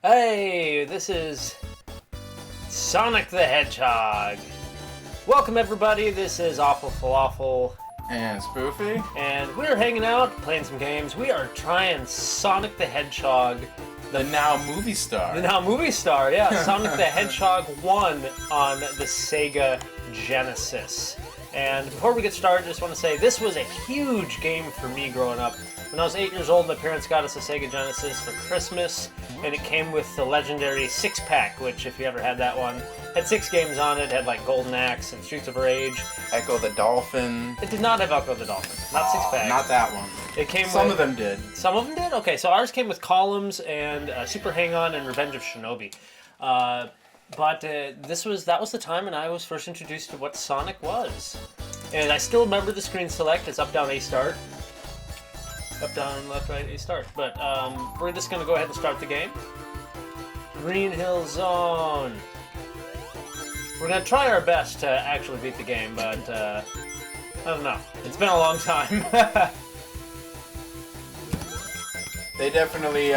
Hey, this is Sonic the Hedgehog. Welcome everybody, this is Awful Falafel. And Spoofy. And we're hanging out, playing some games. We are trying Sonic the Hedgehog. The now movie star. Yeah. Sonic the Hedgehog 1 on the Sega Genesis. And before we get started, I just want to say this was a huge game for me growing up. When I was 8 years old, my parents got us a Sega Genesis for Christmas, and it came with the legendary 6-pack, which, if you ever had that one, had 6 games on it, had like Golden Axe and Streets of Rage. Echo the Dolphin. It did not have Echo the Dolphin, not 6-pack. Not that one. It came Some with, of them did. Some of them did? Okay, so ours came with Columns and Super Hang-On and Revenge of Shinobi. But that was the time when I was first introduced to what Sonic was. And I still remember the screen select. It's up, down, A, start. Up, down, left, right, A, start. But we're just going to go ahead and start the game. Green Hill Zone. We're going to try our best to actually beat the game, but I don't know. It's been a long time. They definitely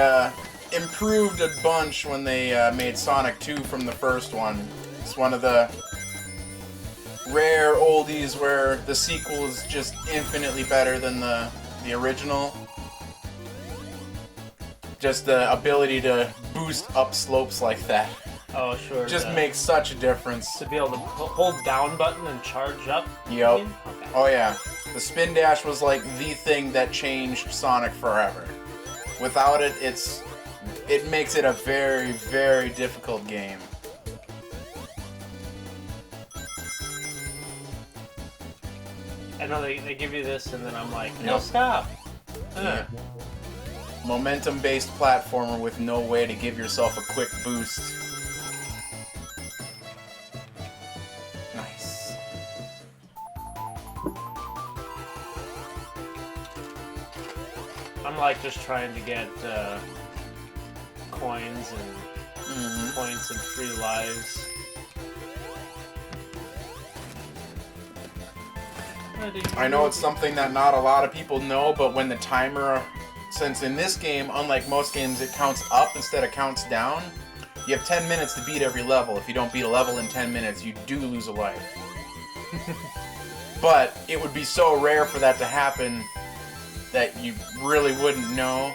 improved a bunch when they made Sonic 2 from the first one. It's one of the rare oldies where the sequel is just infinitely better than the original. Just the ability to boost up slopes like that. Oh, sure. Just makes such a difference. To be able to hold down button and charge up? Yep. Okay. Oh yeah. The spin dash was like the thing that changed Sonic forever. Without it, it makes it a very, very difficult game. I know they give you this and then I'm like, no, stop. Yeah. Momentum-based platformer with no way to give yourself a quick boost. Nice. I'm like just trying to get coins and points and free lives. I know it's something that not a lot of people know, but when the timer, since in this game, unlike most games, it counts up instead of counts down, you have 10 minutes to beat every level. If you don't beat a level in 10 minutes, you do lose a life. But it would be so rare for that to happen that you really wouldn't know.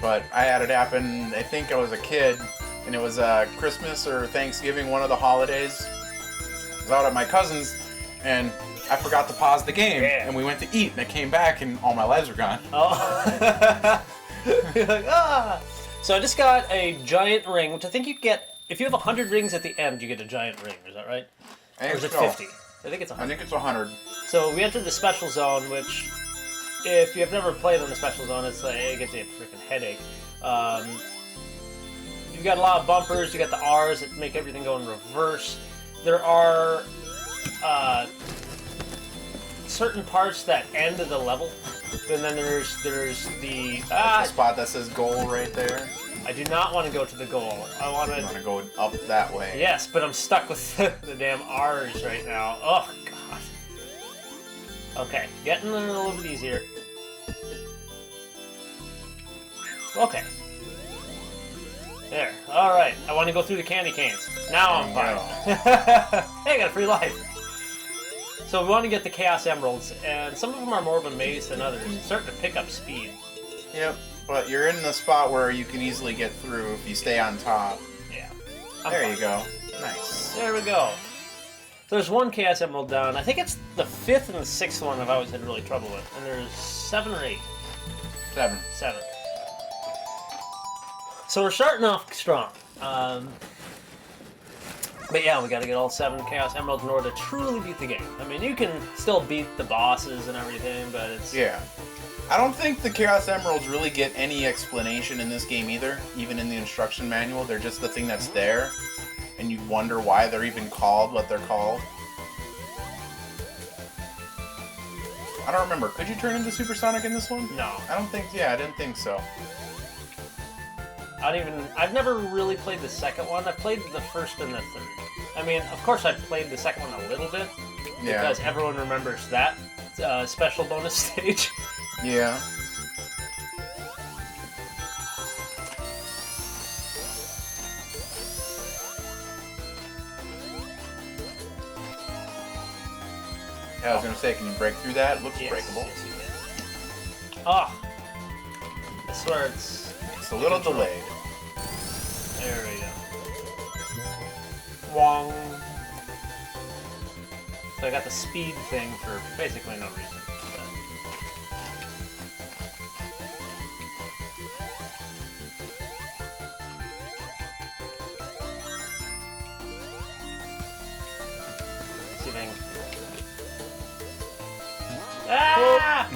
But I had it happen, I think I was a kid, and it was Christmas or Thanksgiving, one of the holidays. I was out at my cousin's, and I forgot to pause the game, and we went to eat, and I came back, and all my lives were gone. Oh. You're like, ah! So I just got a giant ring, which I think you get, if you have 100 rings at the end, you get a giant ring, is that right? Or is it 50? I think it's 100. I think it's 100. So we entered the special zone, which, if you've never played on the special zone, it's like, it gets you a freaking headache. You've got a lot of bumpers, you got the R's that make everything go in reverse. There are certain parts that end of the level, and then there's the spot that says goal right there. I do not want to go to the goal. I want to go up that way. Yes, but I'm stuck with the damn R's right now. Oh god. Okay, getting a little bit easier. Okay. There. All right. I want to go through the candy canes. Now I'm fine. Hey, I got a free life. So we want to get the Chaos Emeralds, and some of them are more of a maze than others. It's starting to pick up speed. Yep, but you're in the spot where you can easily get through if you stay on top. Yeah. There you go. Nice. There we go. So there's one Chaos Emerald down. I think it's the 5th and the 6th one I've always had really trouble with. And there's 7 or 8. 7. 7. So we're starting off strong. But yeah, we gotta get all 7 Chaos Emeralds in order to truly beat the game. I mean, you can still beat the bosses and everything, but it's... Yeah. I don't think the Chaos Emeralds really get any explanation in this game either. Even in the instruction manual, they're just the thing that's there. And you wonder why they're even called what they're called. I don't remember. Could you turn into Super Sonic in this one? No. I don't think... Yeah, I didn't think so. I've never really played the second one. I've played the first and the third. I mean, of course I've played the second one a little bit. Because everyone remembers that special bonus stage. Yeah. Yeah, I was gonna say, can you break through that? It looks breakable. Yes, you can. Ah! I swear it's a little delayed. There we go. Wong. So I got the speed thing for basically no reason. See if I can... Ah!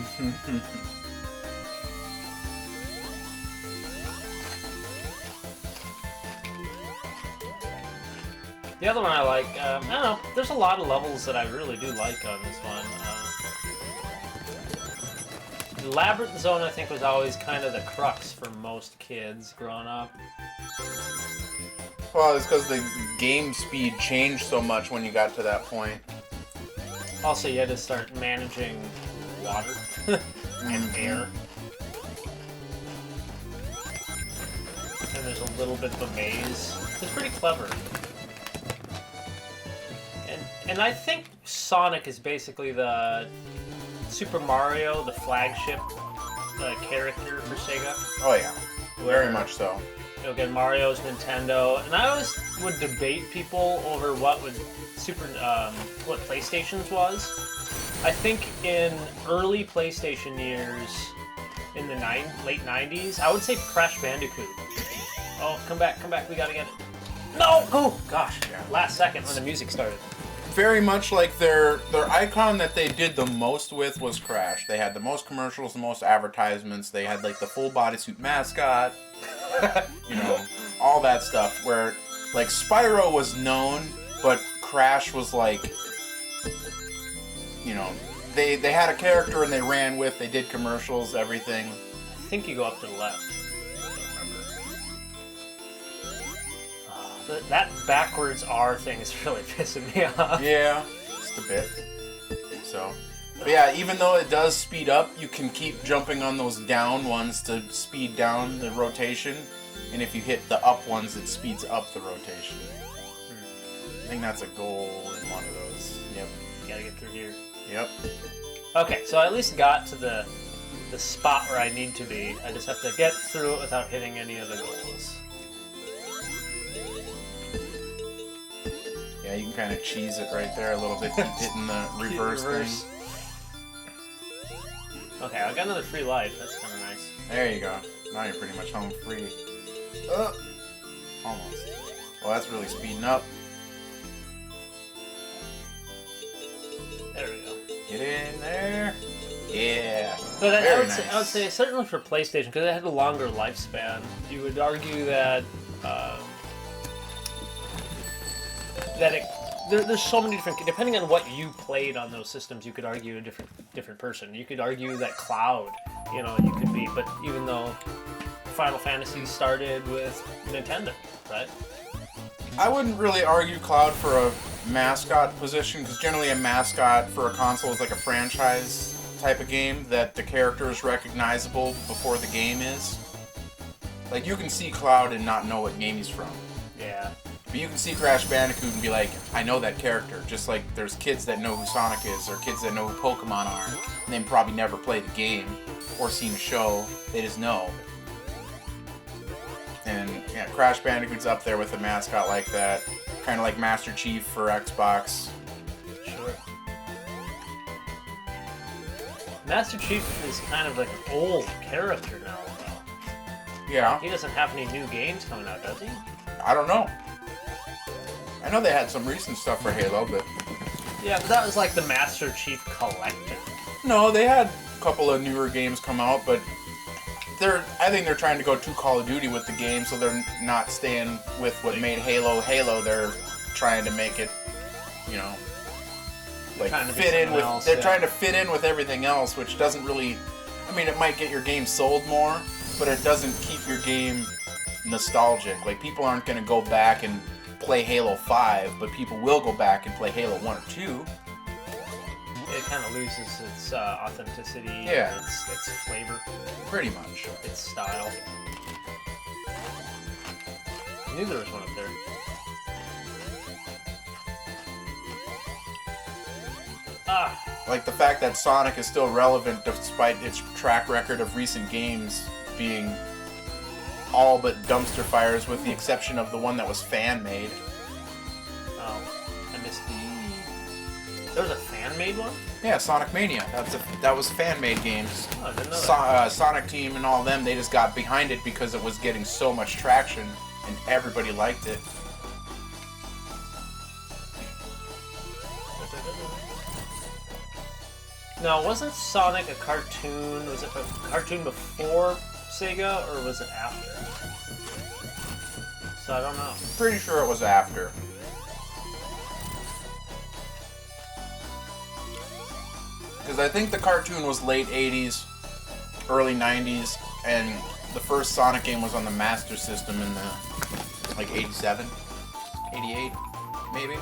The other one I like, I don't know, there's a lot of levels that I really do like on this one. The Labyrinth Zone, I think, was always kind of the crux for most kids growing up. Well, it's because the game speed changed so much when you got to that point. Also, you had to start managing water and air. And there's a little bit of a maze. It's pretty clever. And I think Sonic is basically the Super Mario, the flagship character for Sega. Oh yeah, very much so. You know, again, Mario's Nintendo, and I always would debate people over what PlayStation's was. I think in early PlayStation years, in the late 90s, I would say Crash Bandicoot. Oh, come back, we gotta get it. No! Oh, gosh, Yeah. Last second when the music started. Very much like their icon that they did the most with was Crash. They had the most commercials, the most advertisements. They had like the full bodysuit mascot, you know, all that stuff. Where like Spyro was known, but Crash was like, you know, they had a character and they ran with. They did commercials, everything. I think you go up to the left. That backwards R thing is really pissing me off. Yeah, just a bit. So, but yeah, even though it does speed up, you can keep jumping on those down ones to speed down the rotation. And if you hit the up ones, it speeds up the rotation. I think that's a goal in one of those. Yep. You gotta get through here. Yep. Okay, so I at least got to the spot where I need to be. I just have to get through it without hitting any of the goals. Yeah, you can kind of cheese it right there a little bit, keep hitting the reverse thing. Okay, I got another free life. That's kind of nice. There you go. Now you're pretty much home free. Almost. Well, that's really speeding up. There we go. Get in there. Yeah. But I Very would say certainly for PlayStation, because it had a longer lifespan, you would argue that there's so many different, depending on what you played on those systems, you could argue a different person. You could argue that Cloud, you know, you could be, but even though Final Fantasy started with Nintendo, right? I wouldn't really argue Cloud for a mascot position, because generally a mascot for a console is like a franchise type of game that the character is recognizable before the game is. Like, you can see Cloud and not know what game he's from. Yeah. But you can see Crash Bandicoot and be like, I know that character. Just like there's kids that know who Sonic is, or kids that know who Pokemon are, and they probably never played the game or seen a show. They just know. And yeah, Crash Bandicoot's up there with a mascot like that. Kind of like Master Chief for Xbox. Sure. Master Chief is kind of like an old character now, though. Yeah. He doesn't have any new games coming out, does he? I don't know. I know they had some recent stuff for Halo, but... Yeah, but that was like the Master Chief Collector. No, they had a couple of newer games come out, but I think they're trying to go too Call of Duty with the game, so they're not staying with what made Halo Halo. They're trying to make it, you know, like fit in with. They're trying to fit in with everything else, which doesn't really. I mean, it might get your game sold more, but it doesn't keep your game nostalgic. Like, people aren't going to go back and play Halo 5, but people will go back and play Halo 1 or 2. It kind of loses its authenticity, yeah, its flavor. Pretty much. Its style. I knew there was one up there. Ah! like the fact that Sonic is still relevant despite its track record of recent games being all but dumpster fires, with the exception of the one that was fan-made. Oh, I missed the... There was a fan-made one? Yeah, Sonic Mania. That was fan-made games. Oh, I didn't know that. Sonic Team and all them, they just got behind it because it was getting so much traction and everybody liked it. Now, wasn't Sonic a cartoon? Was it a cartoon before Sega, or was it after? So I don't know. Pretty sure it was after. Because I think the cartoon was late 80s, early 90s, and the first Sonic game was on the Master System in the, like, 87, 88, maybe?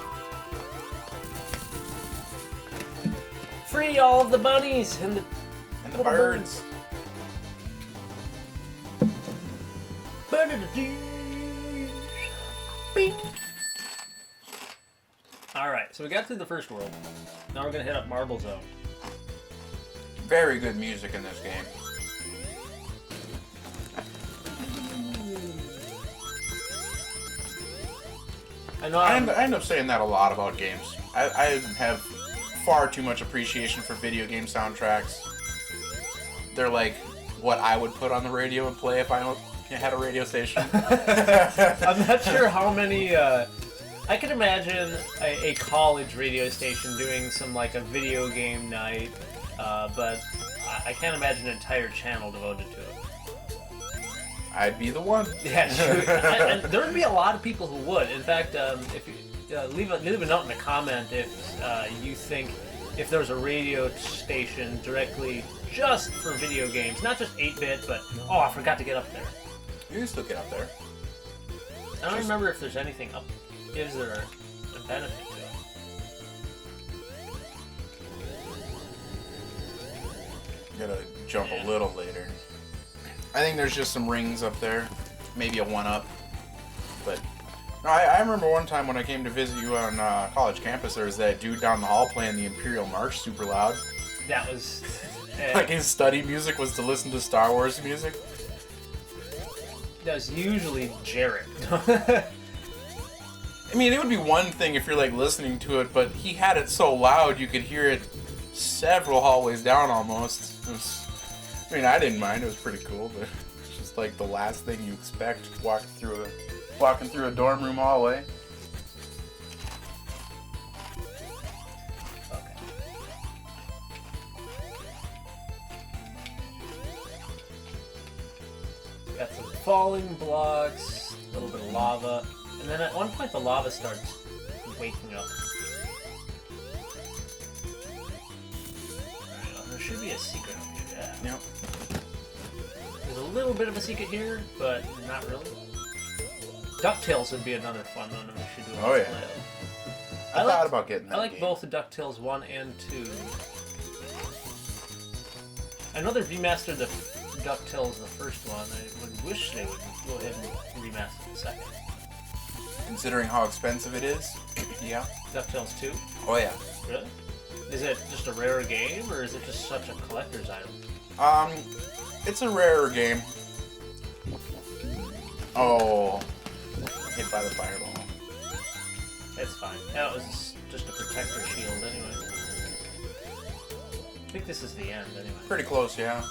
Free all of the bunnies and the And the birds. Alright, so we got through the first world. Now we're gonna hit up Marble Zone. Very good music in this game. I end up saying that a lot about games. I have far too much appreciation for video game soundtracks. They're like what I would put on the radio and play if I had a radio station. I'm not sure how many. I can imagine a college radio station doing some like a video game night, but I can't imagine an entire channel devoted to it. I'd be the one. Yeah, sure. and there would be a lot of people who would. In fact, if you leave a note in the comment if you think if there's a radio station directly just for video games, not just 8-bit, but oh, I forgot to get up there. You can still get up there. I don't remember if there's anything up. Is there a benefit to it? You gotta jump a little later. I think there's just some rings up there, maybe a 1-up. But no, I remember one time when I came to visit you on college campus, there was that dude down the hall playing the Imperial March super loud. That was like his study music was to listen to Star Wars music. That was usually Jarrett. I mean, it would be one thing if you're like listening to it, but he had it so loud you could hear it several hallways down almost. I mean, I didn't mind. It was pretty cool, but it's just like the last thing you expect walking through a dorm room hallway. Okay. Got some falling blocks, a little bit of lava, and then at one point the lava starts waking up. Alright, there should be a secret up here. Yeah. Yep. There's a little bit of a secret here, but not really. DuckTales would be another fun one that we should do. Oh yeah. I thought like, about getting that. I like game. both the DuckTales 1 and 2. I know they remastered the DuckTales the first one. I would wish they would go ahead and remaster the second. Considering how expensive it is, yeah. DuckTales 2? Oh yeah. Really? Is it just a rare game, or is it just such a collector's item? It's a rarer game. Oh, hit by the fireball. It's fine. That was just a protector shield anyway. I think this is the end anyway. Pretty close, yeah.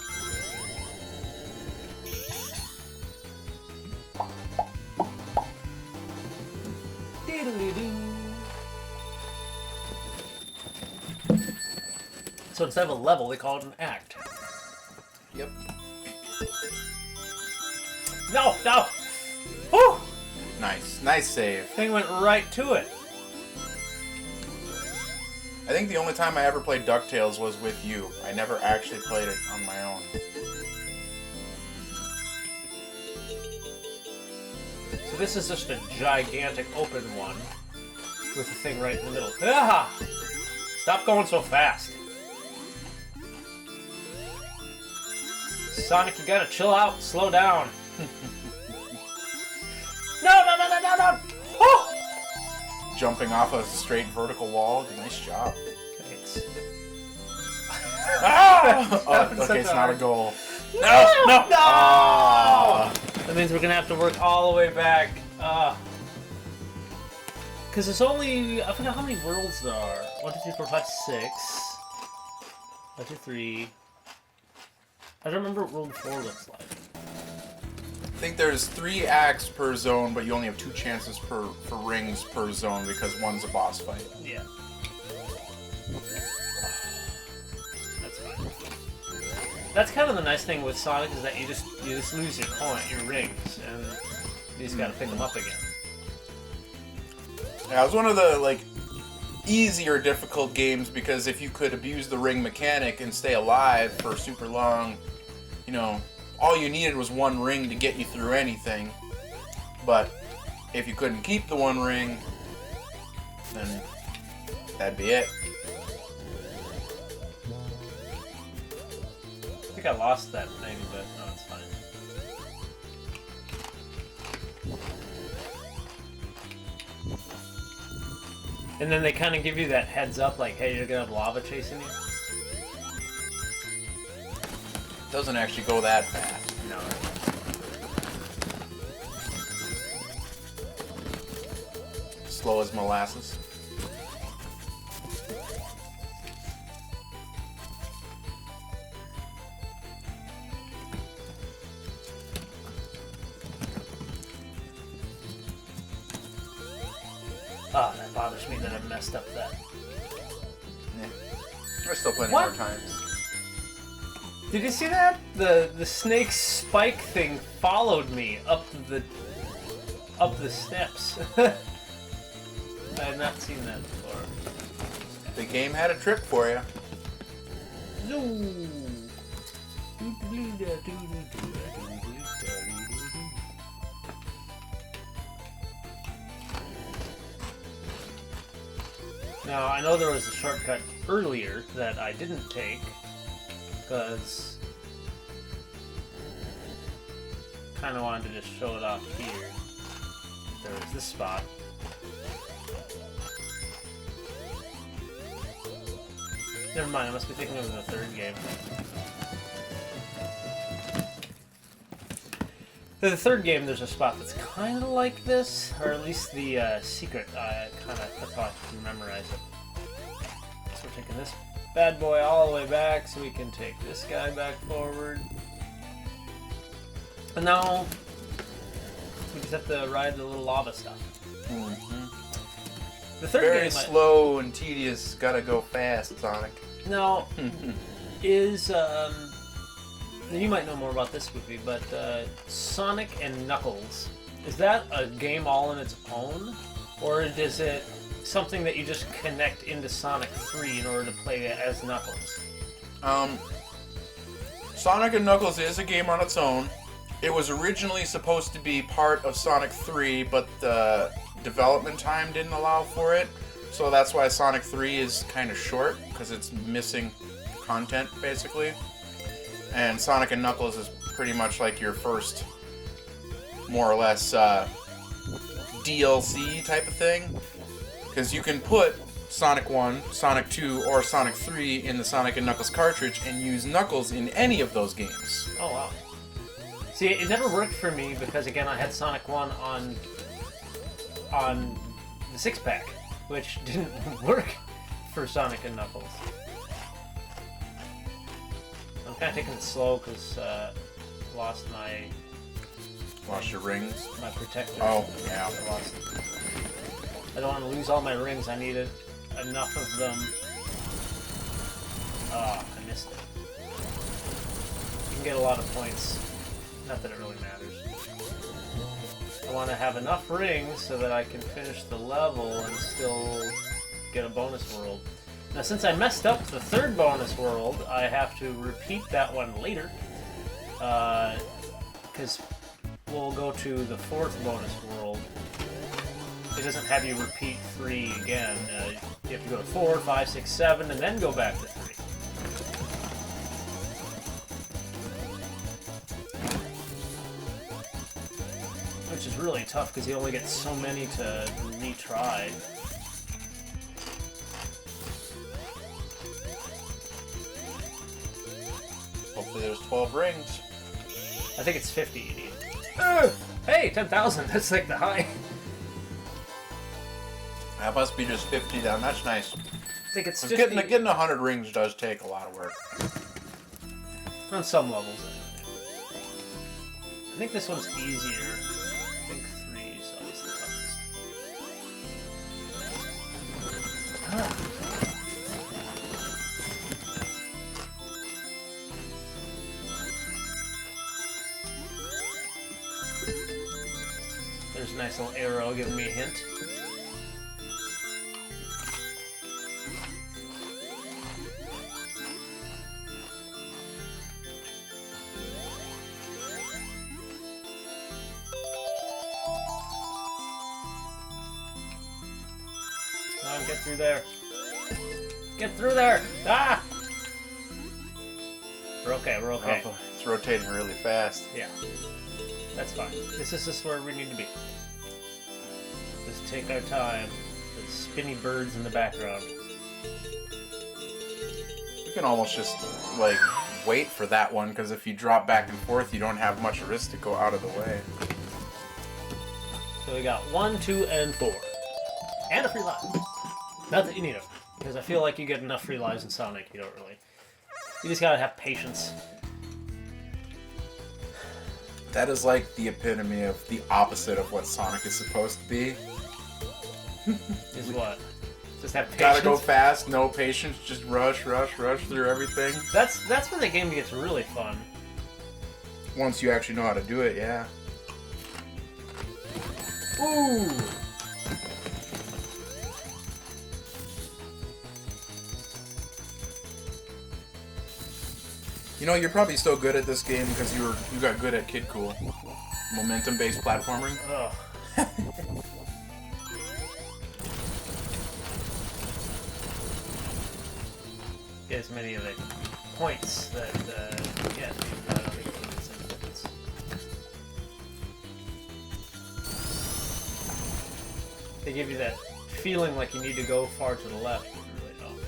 So instead of a level, they call it an act. Yep. No! No! Whew! Nice save. Thing went right to it. I think the only time I ever played DuckTales was with you. I never actually played it on my own. So this is just a gigantic open one with the thing right in the middle. Ah! Stop going so fast. Sonic, you gotta chill out, slow down. No! Oh! Jumping off a straight vertical wall. Nice job. Thanks. Ah! Oh, That was okay, such it's a not a hard- goal. No! No! No! Ah. That means we're gonna have to work all the way back. Because there's only, I forgot how many worlds there are. 1, 2, 3, 4, 5, 6. 1, 2, 3. I don't remember what World 4 looks like. I think there's 3 acts per zone, but you only have 2 chances for rings per zone because one's a boss fight. Yeah. That's fine. That's kind of the nice thing with Sonic is that you just lose your rings, and you just gotta pick them up again. Yeah, it was one of the easier difficult games because if you could abuse the ring mechanic and stay alive for super long, all you needed was 1 ring to get you through anything. But if you couldn't keep the 1 ring, then that'd be it. I think I lost that thing, but no, it's fine. And then they kind of give you that heads up, like, hey, you're gonna have lava chasing you. Doesn't actually go that fast. No. Slow as molasses. Ah, that bothers me that I messed up that. Yeah. There's still plenty What? more times. Did you see that? The snake spike thing followed me up the steps. I had not seen that before. The game had a trick for you. No. Now, I know there was a shortcut earlier that I didn't take, because kind of wanted to just show it off here. There was this spot. Never mind, I must be thinking of the 3rd game. In the 3rd game, there's a spot that's kind of like this, or at least the secret. That's how I can memorize it. So we're taking this bad boy all the way back, so we can take this guy back forward. And now we just have to ride the little lava stuff. Mm-hmm. The 3rd Very game slow and tedious. Gotta go fast, Sonic. now is you might know more about this, Goofy, but Sonic and Knuckles, is that a game all in its own, or is it something that you just connect into Sonic 3 in order to play it as Knuckles? Sonic and Knuckles is a game on its own. It was originally supposed to be part of Sonic 3, but the development time didn't allow for it. So that's why Sonic 3 is kind of short, because it's missing content, basically. And Sonic and Knuckles is pretty much like your first, more or less, DLC type of thing. Because you can put Sonic 1, Sonic 2, or Sonic 3 in the Sonic and Knuckles cartridge and use Knuckles in any of those games. Oh, wow. See, it never worked for me because, again, I had Sonic 1 on the 6-pack, which didn't work for Sonic and Knuckles. I'm kind of taking it slow because lost Lost your rings? my protector. Oh, yeah. I don't want to lose all my rings. I needed enough of them. Ah, I missed it. You can get a lot of points. Not that it really matters. I want to have enough rings so that I can finish the level and still get a bonus world. Now, since I messed up the 3rd bonus world, I have to repeat that one later. Because we'll go to the 4th bonus world. It doesn't have you repeat 3 again. You have to go to 4, 5, 6, 7, and then go back to 3. Which is really tough because you only get so many to retry. Hopefully there's 12 rings. I think it's 50 you need. Hey, 10,000. That's like the high. That must be just 50 down. That's nice. I think it's 'Cause 50. getting 100 rings does take a lot of work. On some levels, anyway. I think this one's easier. I think 3 is always the toughest. There's a nice little arrow giving me a hint. Get through there. Get through there! Ah! We're okay, we're okay. Oh, it's rotating really fast. Yeah. That's fine. This is just where we need to be. Just take our time. The spinny birds in the background. You can almost just, like, wait for that one, because if you drop back and forth, you don't have much risk to go out of the way. So we got 1, 2, and 4. And a free life. Not that you need them, because I feel like you get enough free lives in Sonic, you don't really. You just gotta have patience. That is like the epitome of the opposite of what Sonic is supposed to be. Is what? Just have patience? Gotta go fast, no patience, just rush through everything. That's when the game gets really fun. Once you actually know how to do it, yeah. Ooh! You know, you're probably so good at this game because you got good at Kid Cool. Momentum-based platforming. Ugh. Get as many of the points that you get. I don't think it makes any difference. They give you that feeling like you need to go far to the left, but you really don't.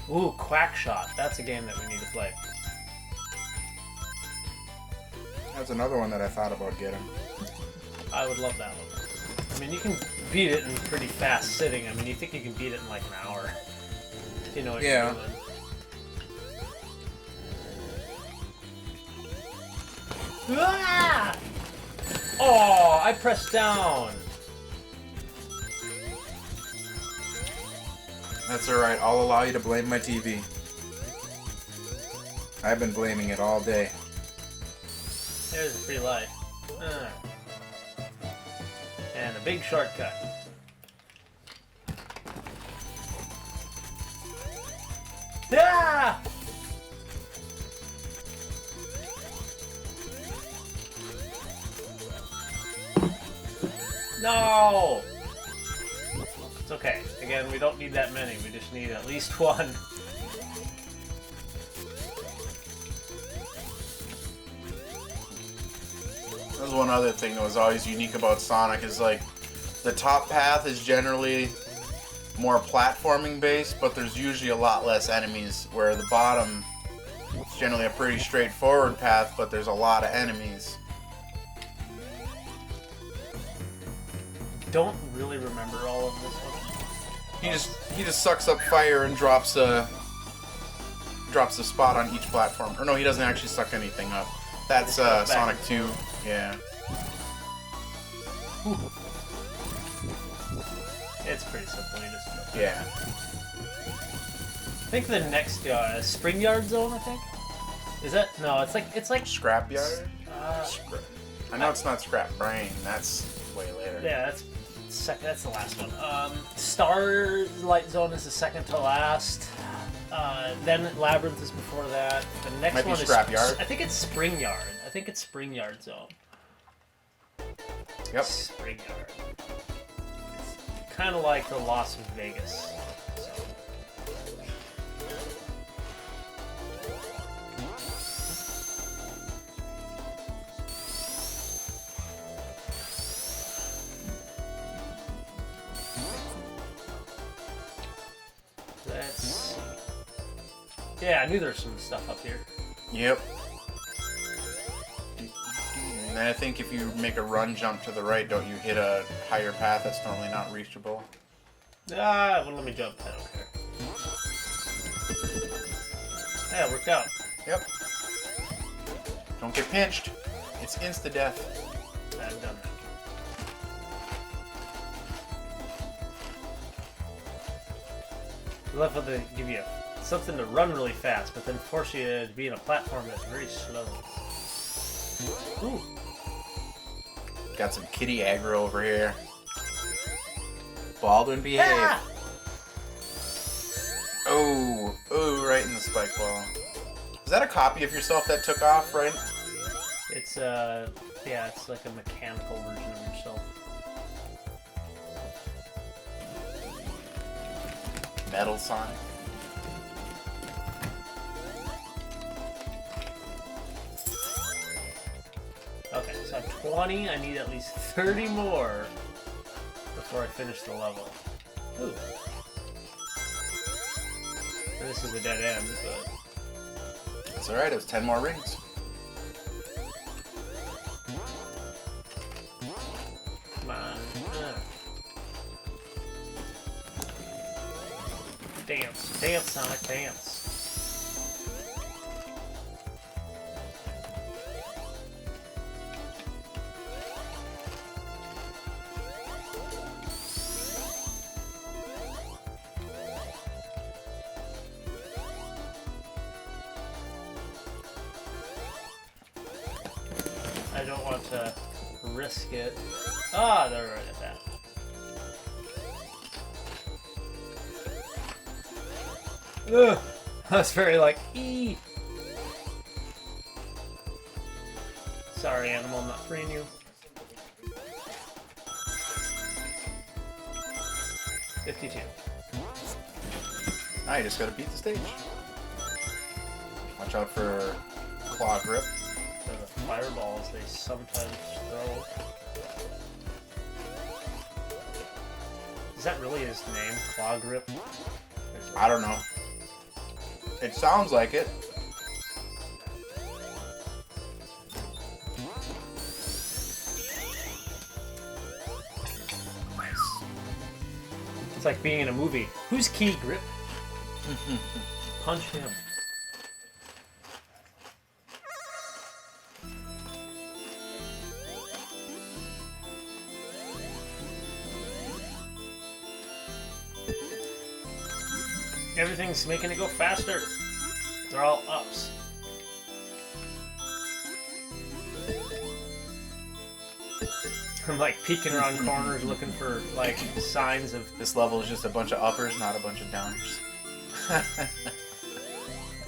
Ooh, Quackshot. That's a game that we need to play. That's another one that I thought about getting. I would love that one. I mean, you can beat it in pretty fast sitting. I mean, you think you can beat it in like an hour. You know what you're doing. Ah! Oh, I pressed down. That's alright, I'll allow you to blame my TV. I've been blaming it all day. There's a free life. And a big shortcut. Ah! No! It's okay. Again, we don't need that many. We just need at least one. That was one other thing that was always unique about Sonic is like the top path is generally more platforming based, but there's usually a lot less enemies, where the bottom is generally a pretty straightforward path, but there's a lot of enemies. Don't really remember all of this one. He just sucks up fire and drops a spot on each platform. Or no, he doesn't actually suck anything up. That's Sonic 2. Yeah. Ooh. It's pretty simple. You just go. Yeah. I think the next Spring Yard Zone. I think. Is that no? It's like Scrapyard. I know it's not Scrap Brain. That's way later. Yeah, that's second. That's the last one. Starlight Zone is the second to last. Then Labyrinth is before that. The next Might be one is Scrapyard. I think it's Spring Yard. I think it's Spring Yard Zone. Yep. Spring Yard. It's kind of like the Las Vegas. Yeah, I knew there was some stuff up here. Yep. And then I think if you make a run jump to the right, don't you hit a higher path that's normally not reachable? Ah, well, let me jump. I don't care. Yeah, it worked out. Yep. Don't get pinched. It's insta-death. I've done that. I love how they give you something to run really fast, but then force you to be in a platform that's very slow. Ooh. Got some kitty aggro over here. Baldwin, behave. Ah! Oh, right in the spike ball. Is that a copy of yourself that took off, right? It's, yeah, it's like a mechanical version of yourself. Metal Sonic. Okay, so I'm 20. I need at least 30 more before I finish the level. Ooh. And this is a dead end, but... That's alright, it was 10 more rings. Come on. Dance. Dance, Sonic, dance. I don't want to risk it. Ah, they're right at that. Ugh! That's very like, ee! Sorry, animal, I'm not freeing you. 52. Now you just gotta beat the stage. Watch out for claw grip. They're the fireballs they sometimes throw. Is that really his name? Claw grip? I don't know. It sounds like it. It's like being in a movie. Who's Key Grip? Punch him. Everything's making it go faster. They're all ups. I'm like peeking around corners looking for like signs of... This level is just a bunch of uppers, not a bunch of downers.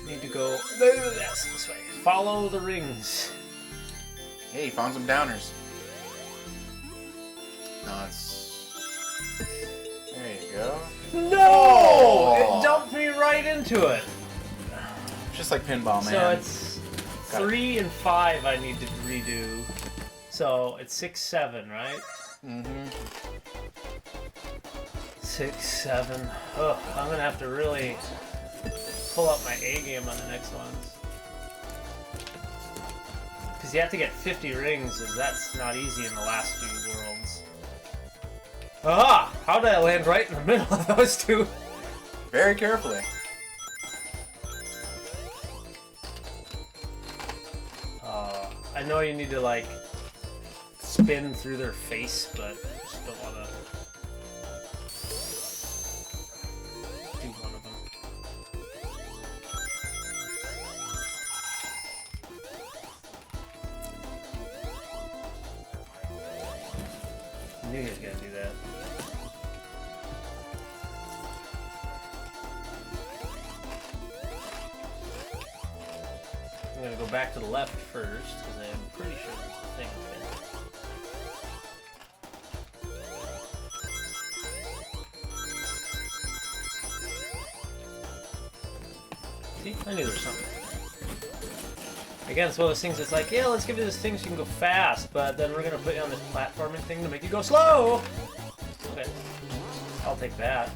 Need to go... That's this way. Follow the rings. Hey, found some downers. No, it's... There you go. No! Oh. It dumped me right into it. Just like pinball, man. So it's 3 and 5 I need to redo. So it's 6, 7, right? Mm-hmm. 6, 7. Ugh, I'm gonna have to really pull up my A game on the next ones. Because you have to get 50 rings, and that's not easy in the last few worlds. Ah! How did I land right in the middle of those two? Very carefully. I know you need to, like, spin through their face, but I just don't want to do one of them. I knew he was going to do that. I'm going to go back to the left first, because I'm pretty sure there's a thing up there. See? I knew there was something. Again, it's one of those things that's like, yeah, let's give you this thing so you can go fast, but then we're going to put you on this platforming thing to make you go slow! Okay. I'll take that.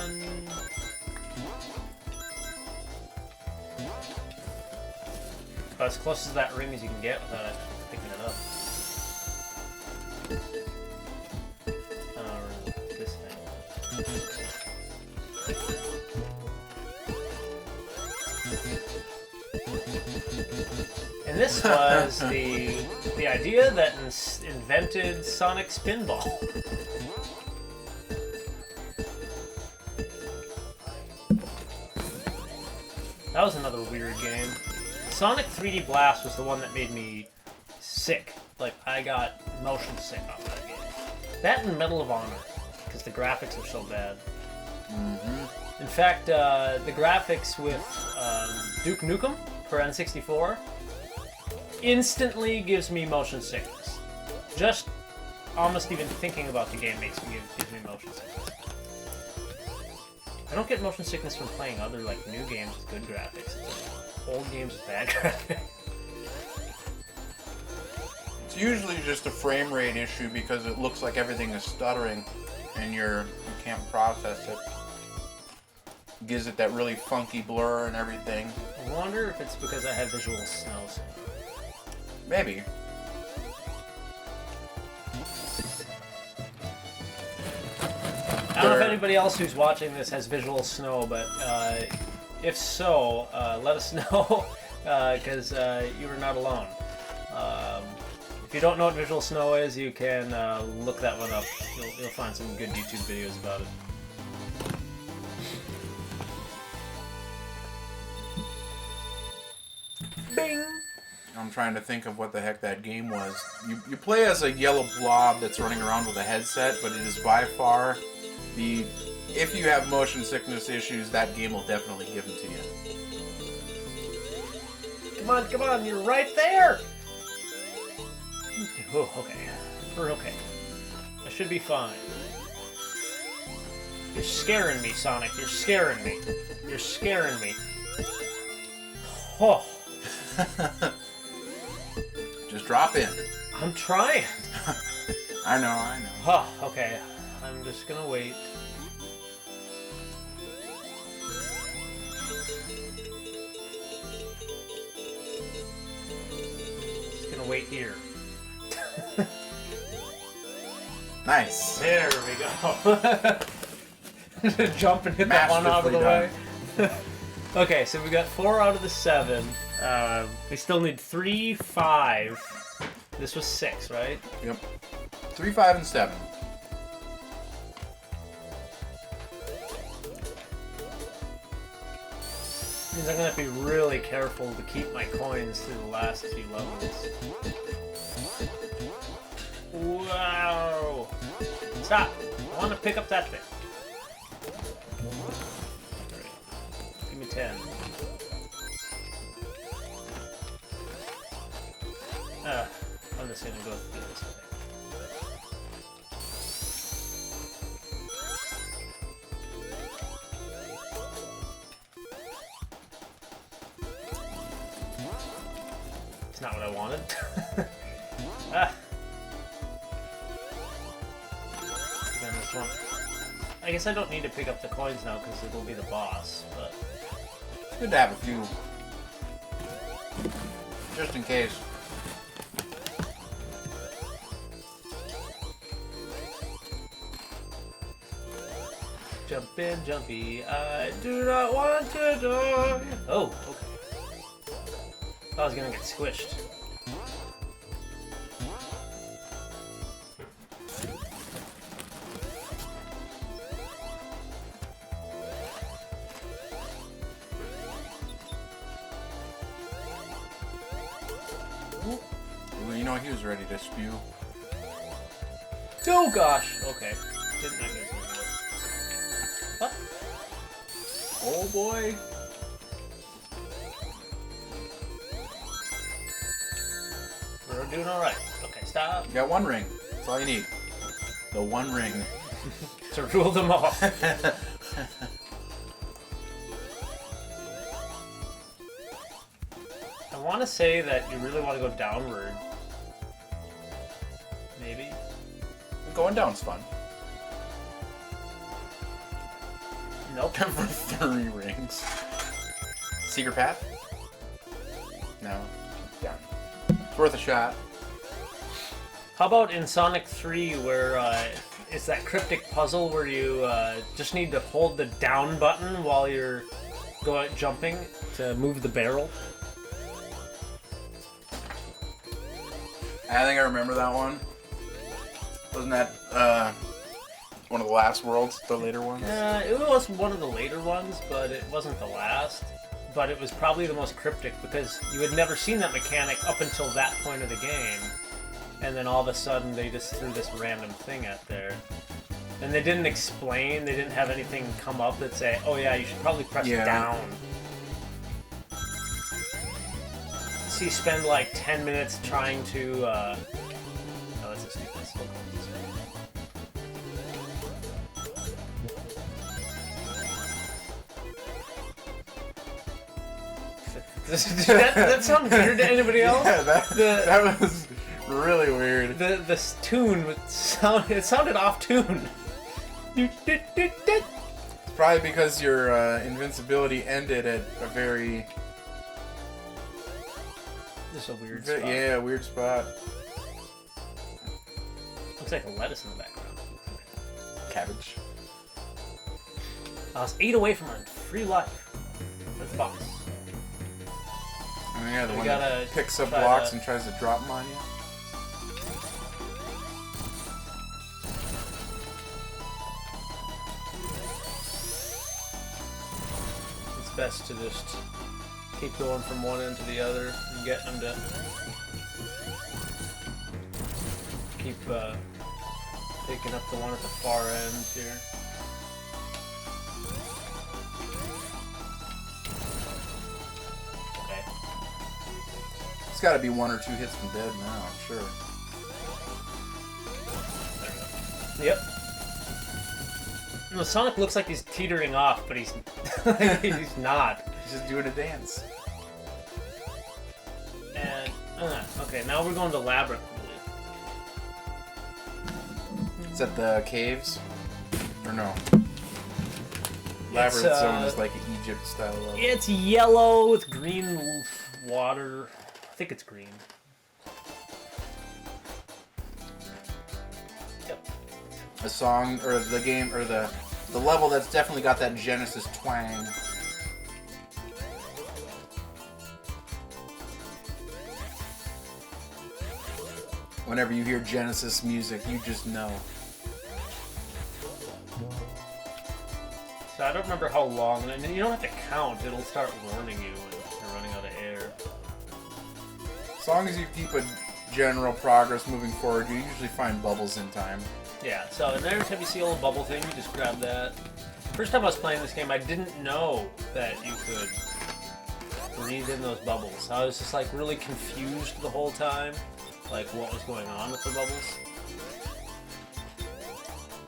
one. About as close to that ring as you can get without picking it up. This thing. And this was the idea that invented Sonic Spinball. That was another weird game. Sonic 3D Blast was the one that made me sick. Like, I got motion sick off that game. That and Medal of Honor, because the graphics are so bad. Mm-hmm. In fact, the graphics with Duke Nukem for N64 instantly gives me motion sickness. Just almost even thinking about the game gives me motion sickness. I don't get motion sickness from playing other like new games with good graphics. It's old games with bad graphics. It's usually just a frame rate issue because it looks like everything is stuttering and you can't process it. Gives it that really funky blur and everything. I wonder if it's because I have visual snow. Maybe. I don't know if anybody else who's watching this has visual snow, but if so, let us know, because you are not alone. If you don't know what visual snow is, you can look that one up. You'll find some good YouTube videos about it. Bing! I'm trying to think of what the heck that game was. You play as a yellow blob that's running around with a headset, but it is by far if you have motion sickness issues, that game will definitely give them to you. Come on, you're right there! Oh, okay. We're okay. I should be fine. You're scaring me, Sonic. You're scaring me. You're scaring me. Oh. Just drop in. I'm trying. I know. Oh, okay. I'm just gonna wait. Just gonna wait here. Nice. There we go. Jump and hit that one out of the way. Okay, so we got 4 out of the 7. We still need 3, 5. This was 6, right? Yep. 3, 5, and 7. Means I'm gonna have to be really careful to keep my coins through the last few levels. Wow! Stop! I want to pick up that thing. Give me 10. I'm just gonna go through this way. It's not what I wanted. Then this one. I guess I don't need to pick up the coins now because it will be the boss, but... It's good to have a few. Just in case. Jump in, jumpy. I do not want to die. Oh, okay. I was gonna get squished. Well, you know, he was ready to spew. Oh gosh. Okay. Didn't I get What? Oh boy. We're doing alright. Okay, stop. You got 1 ring. That's all you need. The 1 ring. To rule them all. I want to say that you really want to go downward. Maybe? Going down's fun. Nope. For 3 rings. Secret path? No. Yeah. It's worth a shot. How about in Sonic 3 where it's that cryptic puzzle where you just need to hold the down button while you're jumping to move the barrel? I think I remember that one. Wasn't that one of the last worlds, the later ones? It was one of the later ones, but it wasn't the last. But it was probably the most cryptic because you had never seen that mechanic up until that point of the game. And then all of a sudden they just threw this random thing out there. And they didn't explain, they didn't have anything come up that say, oh yeah, you should probably press down. So you spend like 10 minutes trying to, oh, let's just do this. We'll go this way. that sounds weird to anybody else? Yeah, that was really weird. The tune it sounded off tune. It's probably because your invincibility ended at a very... Just a weird spot. Yeah, weird spot. Looks like a lettuce in the background. Cabbage. I was 8 away from a free life. That's the box. Oh yeah, the We one gotta that picks up try blocks to- and tries to drop them on you. It's best to just keep going from one end to the other and get them to keep picking up the one at the far end here. Okay. It's got to be 1 or 2 hits from dead now, I'm sure. There we go. Yep. No, Sonic looks like he's teetering off, but he's he's not. He's just doing a dance. And okay, now we're going to Labyrinth. Is that the caves? Or no? Labyrinth Zone is like an Egypt style level. It's yellow with green water. I think it's green. Yep. A song, or the game, or the level that's definitely got that Genesis twang. Whenever you hear Genesis music, you just know. So I don't remember how long, and you don't have to count, it'll start warning you when you're running out of air. As long as you keep a general progress moving forward, you usually find bubbles in time. Yeah, so and every time you see a little bubble thing, you just grab that. First time I was playing this game, I didn't know that you could breathe in those bubbles. I was just like really confused the whole time, like what was going on with the bubbles.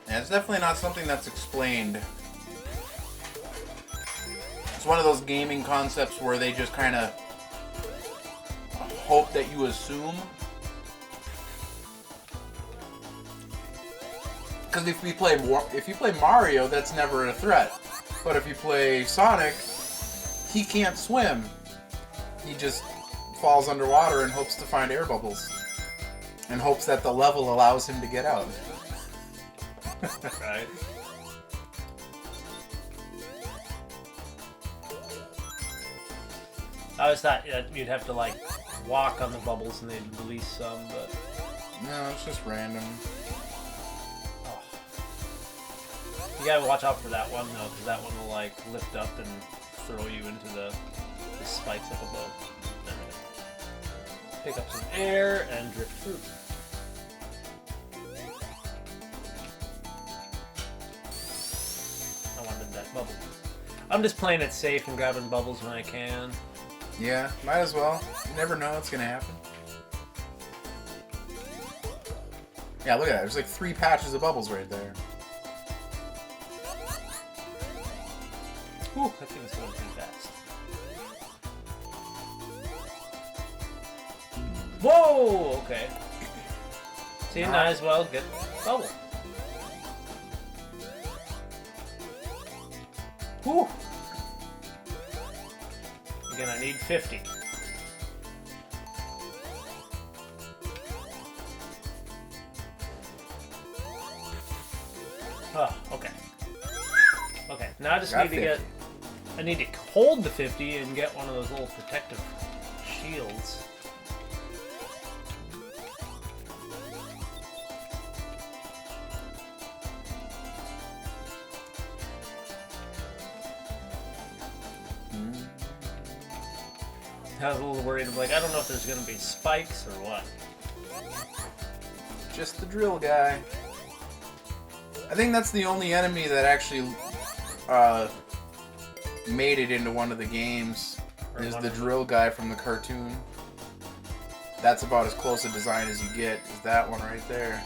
And it's definitely not something that's explained. It's one of those gaming concepts where they just kind of hope that you assume. Because if you play Mario, that's never a threat. But if you play Sonic, he can't swim. He just falls underwater and hopes to find air bubbles. And hopes that the level allows him to get out. Right. I always thought you'd have to like walk on the bubbles and they'd release some, but No, it's just random. oh. You gotta watch out for that one though, because that one will like lift up and throw you into the spikes up above. Then pick up some air and drift through. I wanted that bubble. I'm just playing it safe and grabbing bubbles when I can. Yeah, might as well. You never know what's gonna happen. Yeah, look at that. There's like 3 patches of bubbles right there. Whew, that thing's going pretty fast. Whoa! Okay. See, might as well get bubble. Whew. Again, I need 50. Oh, okay. Okay, now I just Got need to 50. get... I need to hold the 50 and get one of those little protective shields. I was a little worried. I'm like, I don't know if there's going to be spikes or what. Just the drill guy. I think that's the only enemy that actually made it into one of the games. Is the drill guy from the cartoon. That's about as close a design as you get. Is that one right there?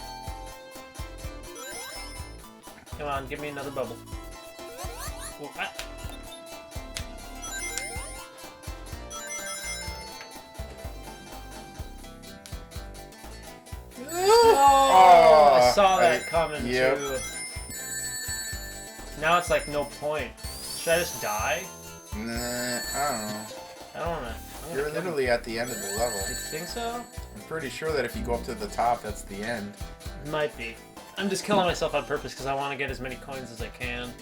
Come on, give me another bubble. Ooh, ah. Oh, I saw that coming yep. too. Now it's like no point. Should I just die? Nah, I don't know. I don't know. You're literally at the end of the level. You think so? I'm pretty sure that if you go up to the top, that's the end. Might be. I'm just killing myself on purpose because I want to get as many coins as I can.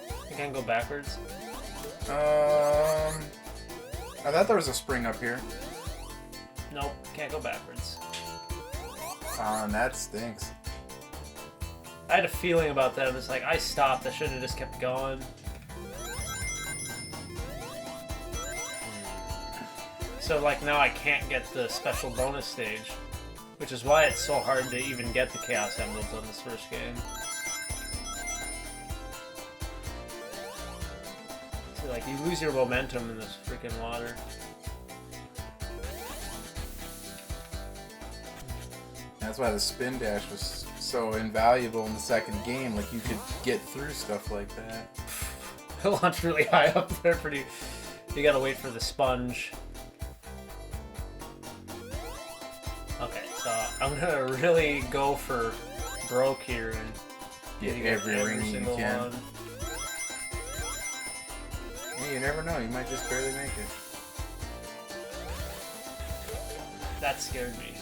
I can't go backwards. I thought there was a spring up here. Nope, can't go backwards. And that stinks. I had a feeling about that. It's like, I stopped. I should have just kept going. So, like, now I can't get the special bonus stage. Which is why it's so hard to even get the Chaos Emeralds on this first game. So, like, you lose your momentum in this freaking water. That's why the spin dash was so invaluable in the second game. Like, you could get through stuff like that. It launched really high up there. You gotta wait for the sponge. Okay, so I'm gonna really go for broke here and Get every ring you single can. one. Hey, you never know. You might just barely make it. That scared me.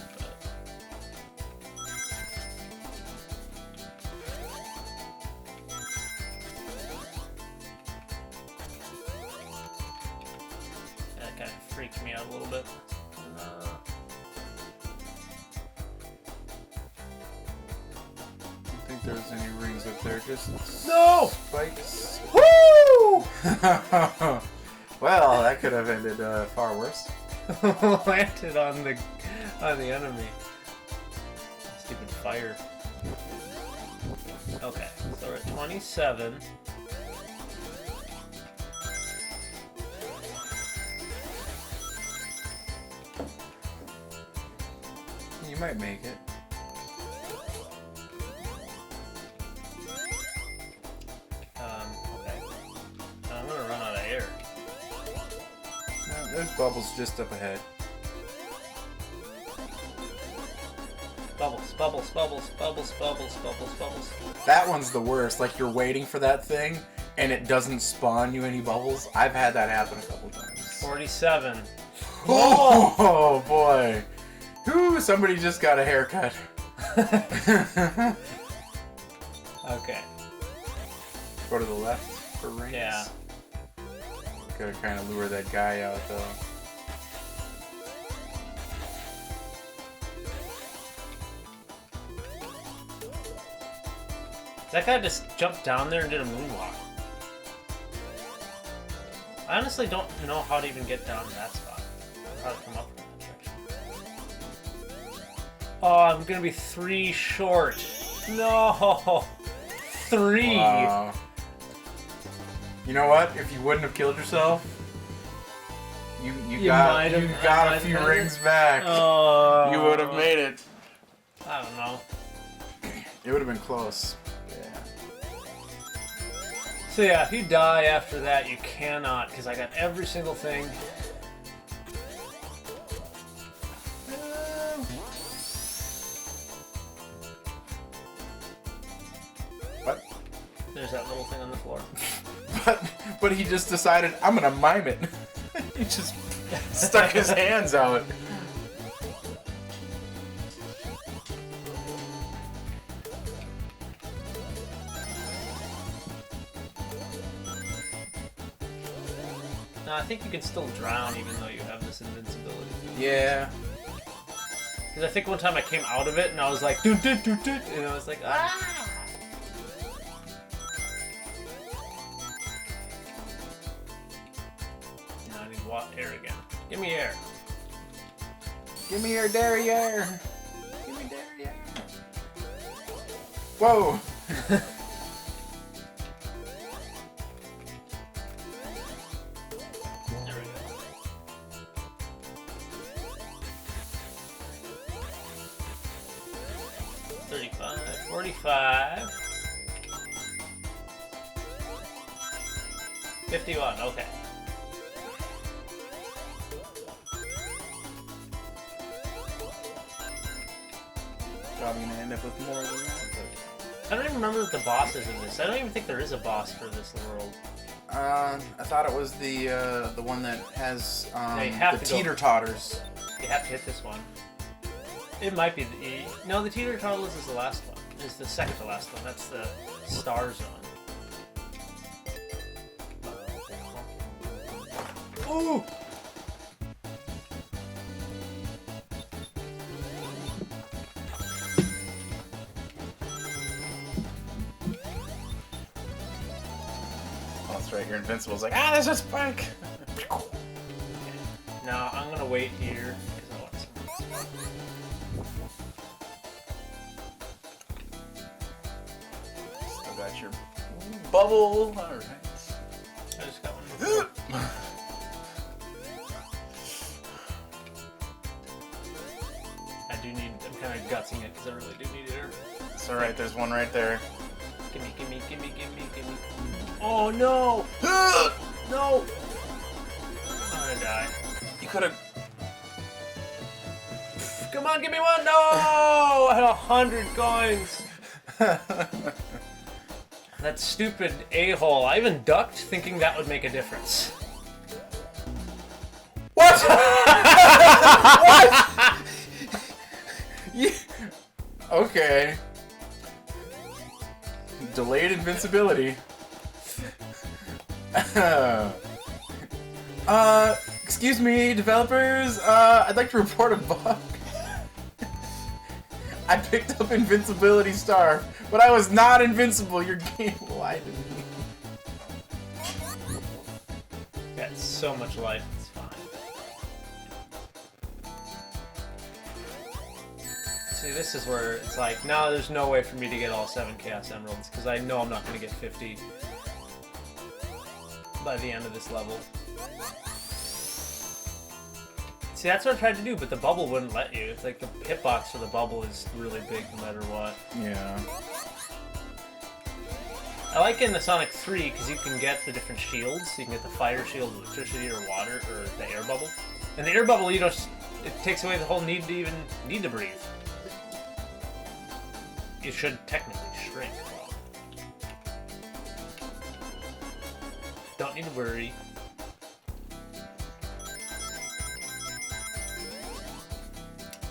That kind of freaked me out a little bit. I don't think there's any rings up there. Just No! spikes. Woo! Well, that could have ended far worse. Landed on the enemy. Stupid fire. Okay, so we're at 27. You might make it. Okay. I'm gonna run out of air. No, there's bubbles just up ahead. Bubbles, bubbles, bubbles, bubbles, bubbles, bubbles, bubbles. That one's the worst. Like, you're waiting for that thing, and it doesn't spawn you any bubbles. I've had that happen a couple times. 47. Oh boy. Ooh, somebody just got a haircut. Okay. Go to the left for rings. Yeah. Gotta kind of lure that guy out, though. That guy just jumped down there and did a moonwalk. I honestly don't know how to even get down to that spot. How to come up from that direction. Oh, I'm gonna be 3 short. No! 3! Wow. You know what? If you wouldn't have killed yourself, you got a few rings back. Oh. You would have made it. I don't know. It would have been close. Yeah. So yeah, if you die after that, you cannot, because I got every single thing. What? There's that little thing on the floor. But he just decided, I'm gonna mime it. He just stuck his hands out. No, I think you can still drown even though you have this invincibility. Yeah. Because I think one time I came out of it and I was like, doot, doot, doot, doot, and I was like, ah! Now I need air again. Give me air. Give me your derriere. Give me derriere. Whoa. There we go. $35, $45, $51. Okay. Probably gonna end up with more than that. I don't even remember what the boss is in this. I don't even think there is a boss for this world. I thought it was the one that has have the to go- teeter-totters. You have to hit this one. It might be the... No, the teeter-totters is the last one. It's the second to last one. That's the Star Zone. Ooh! Oh, that's right. You're invincible. It's like, ah, there's a spike. Now I'm gonna wait here because I want some. Still got your bubble. All right. I just got one. I do need. I'm kind of gutsing it because I really do need air. It's all right. There's one right there. Gimme, gimme, gimme, gimme, gimme. Oh no! No! I'm gonna die. You could have. Come on, give me one! No! I had 100 coins! That stupid a-hole. I even ducked thinking that would make a difference. What? What? Yeah. Okay. Delayed invincibility. Excuse me, developers. I'd like to report a bug. I picked up Invincibility Star, but I was not invincible. Your game lied to me. Got so much life, it's fine. See, this is where it's like, no, there's no way for me to get all 7 Chaos Emeralds, because I know I'm not going to get 50 by the end of this level. See, that's what I tried to do, but the bubble wouldn't let you. It's like the hitbox for the bubble is really big no matter what. Yeah. I like in the Sonic 3 because you can get the different shields. You can get the fire shield, electricity, or water, or the air bubble. And the air bubble, you know, it takes away the whole need to even need to breathe. You should technically shrink. Don't need to worry.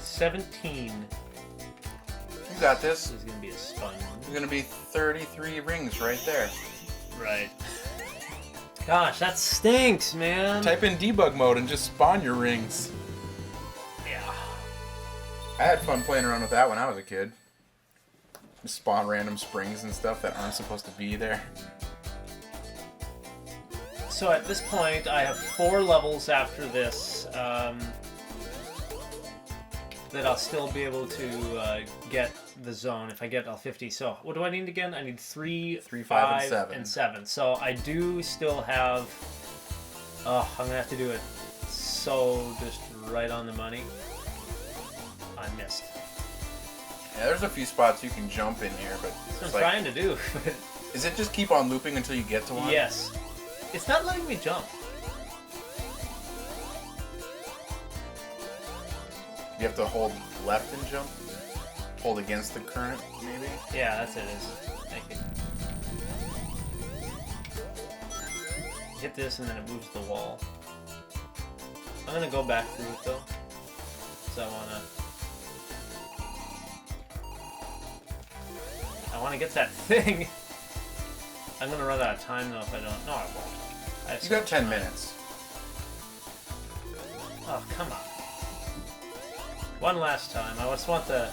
$17. You got this. This is gonna be a fun one. There's gonna be 33 rings right there. Right. Gosh, that stinks, man. Type in debug mode and just spawn your rings. Yeah. I had fun playing around with that when I was a kid. Just spawn random springs and stuff that aren't supposed to be there. So at this point, I have 4 levels after this that I'll still be able to get the zone if I get all 50. So what do I need again? I need 3, 5, and 7. So I do still have... Oh, I'm going to have to do it so just right on the money. I missed. Yeah, there's a few spots you can jump in here, but... That's what I'm trying to do. Is it just keep on looping until you get to one? Yes. It's not letting me jump. You have to hold left and jump? Hold against the current, maybe? Yeah, that's it. Thank you. hit this and then it moves the wall. I'm gonna go back through it though, so I wanna get that thing. I'm gonna run out of time though if I don't. No, I won't. You got 10 minutes. Oh, come on. One last time. I just want the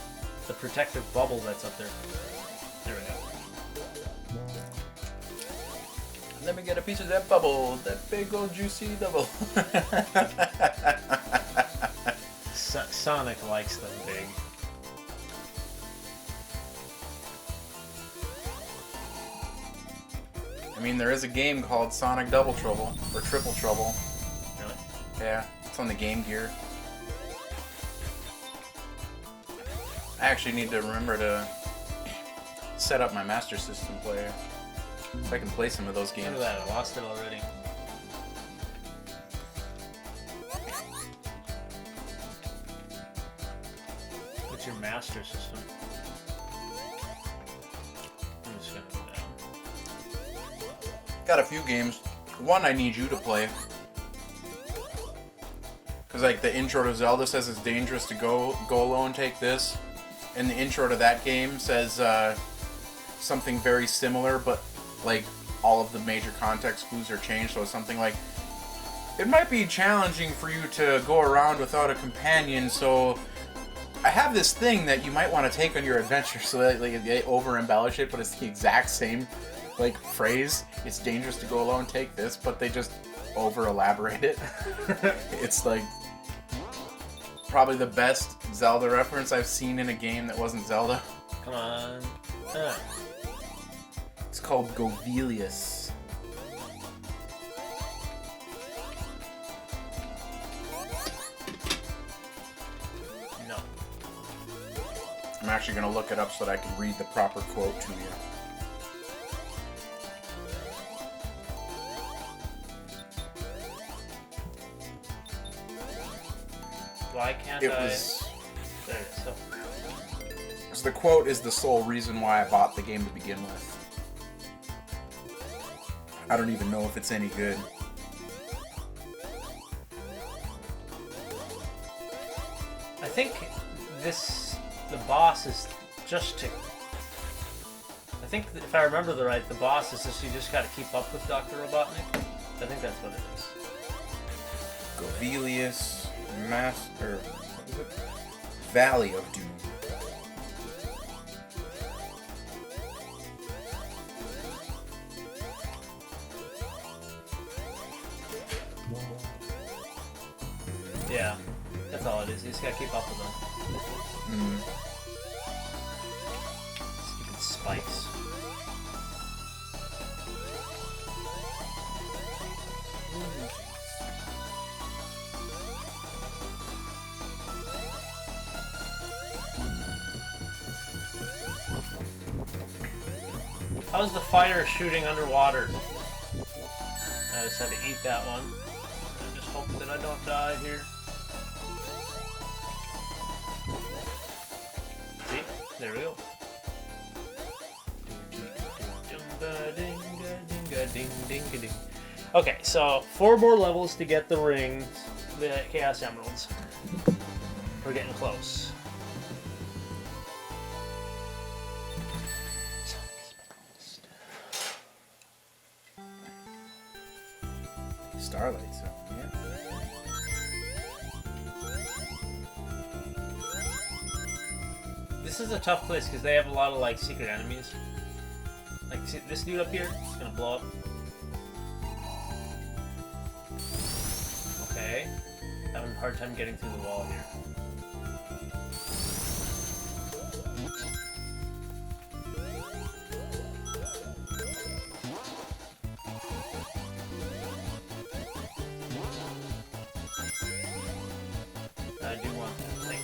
protective bubble that's up there. There we go. Let me get a piece of that bubble. That big old juicy double. Sonic likes them big. I mean, there is a game called Sonic Double Trouble, or Triple Trouble. Really? Yeah, it's on the Game Gear. I actually need to remember to set up my Master System player so I can play some of those games. Look at that, I lost it already. What's your Master System? I'm just gonna go down. Got a few games. One I need you to play. Because like the intro to Zelda says it's dangerous to go alone, take this. And the intro to that game says something very similar, but like all of the major context clues are changed. So it's something like, it might be challenging for you to go around without a companion, so I have this thing that you might want to take on your adventure. So that, like, they over embellish it, but it's the exact same like phrase. It's dangerous to go alone, take this, but they just over elaborate it. It's like probably the best Zelda reference I've seen in a game that wasn't Zelda. Come on. It's called Govelius. No. I'm actually going to look it up so that I can read the proper quote to you. Why can't It I? was... There it is. So, So the quote is the sole reason why I bought the game to begin with. I don't even know if it's any good. I think the boss is just to... I think if I remember the boss is just you just gotta keep up with Dr. Robotnik. I think that's what it is. Govelius Master... Valley of Doom. Yeah, that's all it is. You just gotta keep up with them. Stupid spikes. How's the fire shooting underwater? I just had to eat that one. I just hope that I don't die here. See? There we go. Okay, so 4 more levels to get the rings, the Chaos Emeralds. We're getting close. Starlight Zone, yeah. This is a tough place because they have a lot of like secret enemies. Like see, this dude up here is gonna blow up. Okay, having a hard time getting through the wall here. I do want that thing.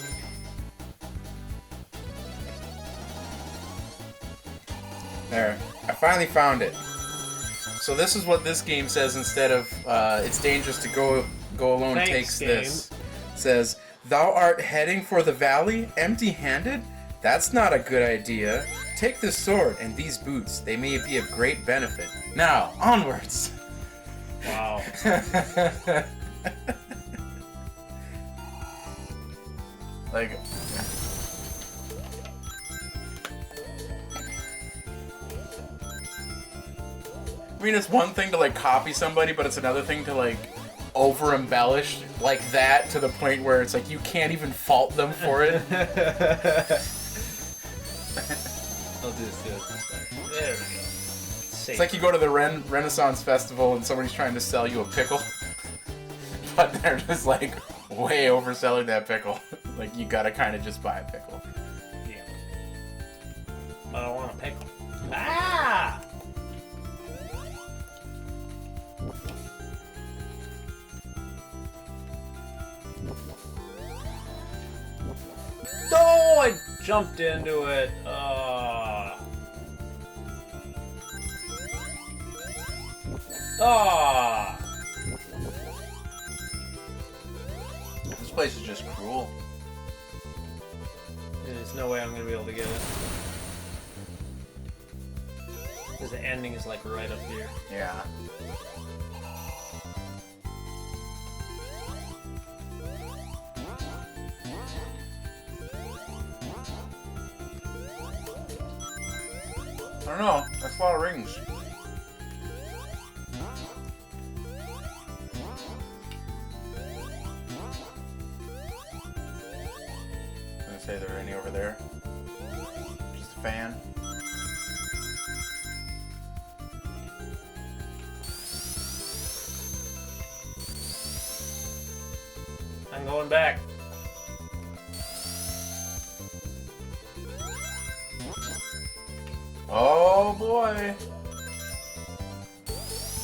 There. I finally found it. So this is what this game says instead of it's dangerous to go alone. Thanks, takes game. this. It says, thou art heading for the valley empty-handed? That's not a good idea. Take this sword and these boots. They may be of great benefit. Now, onwards. Wow. Like, I mean, it's one thing to like copy somebody, but it's another thing to like over embellish like that to the point where it's like you can't even fault them for it. I'll just do it this way. There we go. It's like you go to the Renaissance Festival and somebody's trying to sell you a pickle, but they're just like way overselling that pickle. Like you gotta kind of just buy a pickle. Yeah. But I want a pickle. Ah! No, I jumped into it. This place is just cruel. There's no way I'm gonna be able to get it. Because the ending is like right up here. Yeah. I don't know. That's a lot of rings. I'm gonna say there are any over there. Just a fan. I'm going back. Oh boy.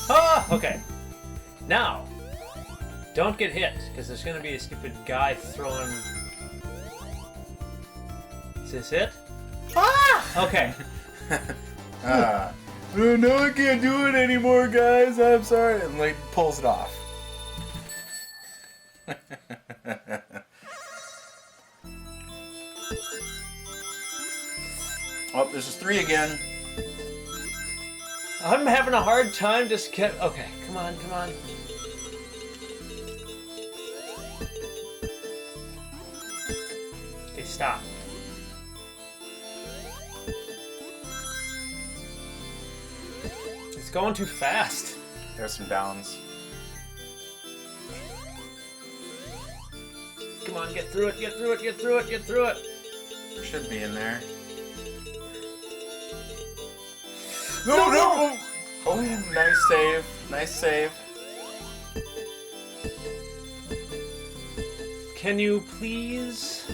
Ah! Okay. Now, don't get hit, because there's going to be a stupid guy throwing... Is this it? Ah! Okay. No, I can't do it anymore, guys. I'm sorry. And like pulls it off. Oh, this is 3 again. I'm having a hard time just get... Okay, come on, come on. Okay, stop. It's going too fast. There's some downs. Come on, get through it, get through it, get through it, get through it. Should be in there. No, no! Oh, nice save. Nice save. Can you please?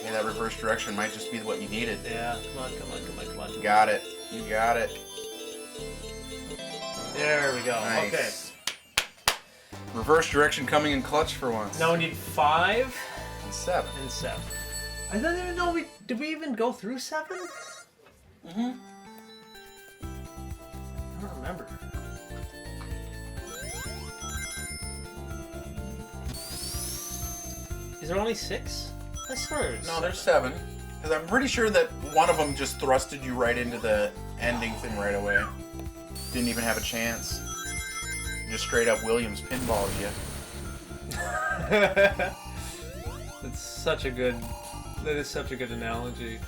Yeah, that reverse direction might just be what you needed. Yeah, come on, come on, come on, come on. You got it. You got it. There we go. Nice. Okay. Reverse direction coming in clutch for once. Now we need 5 And 7. and 7. I don't even know did we even go through 7? Mm-hmm. I don't remember. Is there only 6? I swear. No, there's 7. Because I'm pretty sure that one of them just thrusted you right into the ending thing right away. Didn't even have a chance. Just straight up Williams pinballed you. That's such a good. That is such a good analogy.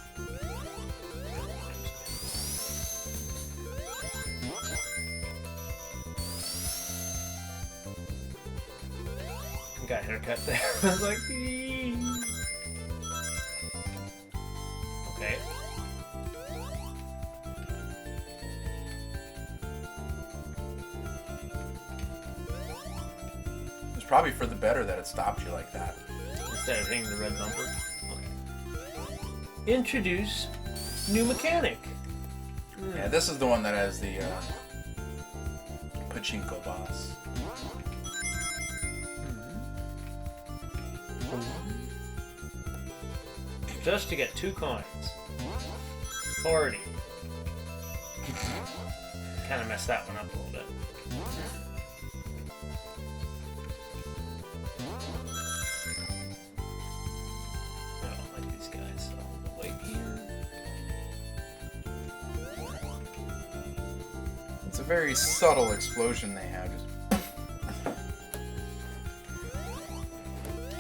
Got a haircut there. I was like, "Eee." Okay. It's probably for the better that it stopped you like that. Instead of hitting the red bumper. Okay. Introduce new mechanic. Yeah, this is the one that has the pachinko boss. Just to get 2 coins. 40. Kind of messed that one up a little bit. I don't like these guys, so I'm gonna wait here. It's a very subtle explosion they have.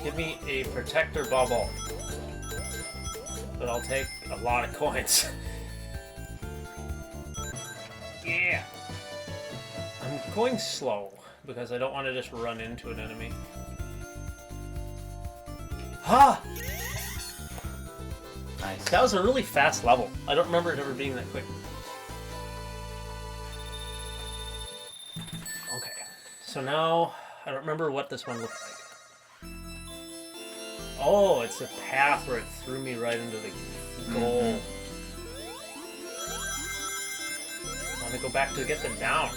Give me a protector bubble. But I'll take a lot of coins. Yeah! I'm going slow because I don't want to just run into an enemy. Ha! Nice. That was a really fast level. I don't remember it ever being that quick. Okay. So now, I don't remember what this one looked like. Oh, it's a path where it threw me right into the goal. I want to go back to get them down.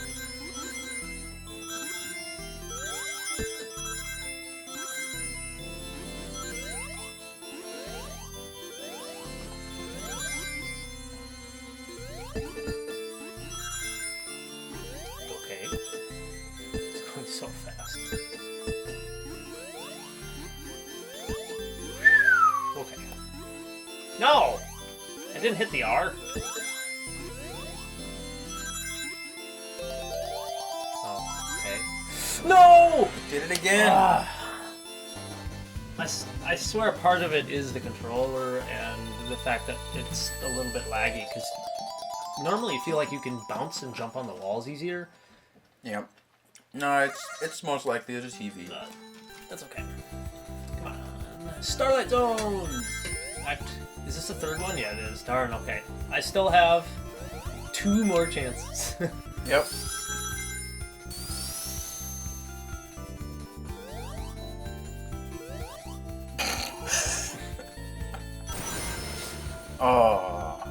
Okay. It's going so fast. Okay. No! I didn't hit the R. Oh, okay. No! Did it again. I swear part of it is the controller and the fact that it's a little bit laggy, because normally you feel like you can bounce and jump on the walls easier. Yep. No, it's most likely just TV. That's okay. Come on. Starlight Zone! Is this the third one? Yeah, it is. Darn, okay. I still have 2 more chances. Yep. Oh.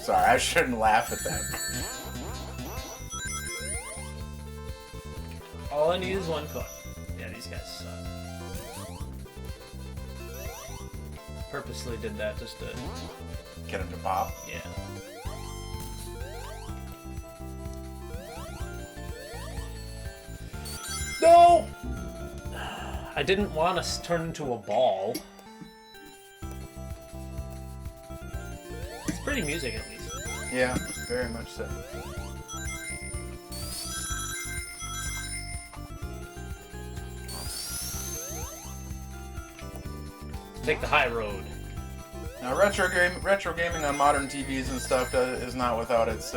Sorry, I shouldn't laugh at that. All I need is 1 coin. Yeah, these guys suck. Purposely did that just to... Get him to pop. Yeah. No! I didn't want to turn into a ball. It's pretty music, at least. Yeah, very much so. Take the high road. Now, retro gaming on modern TVs and stuff is not without its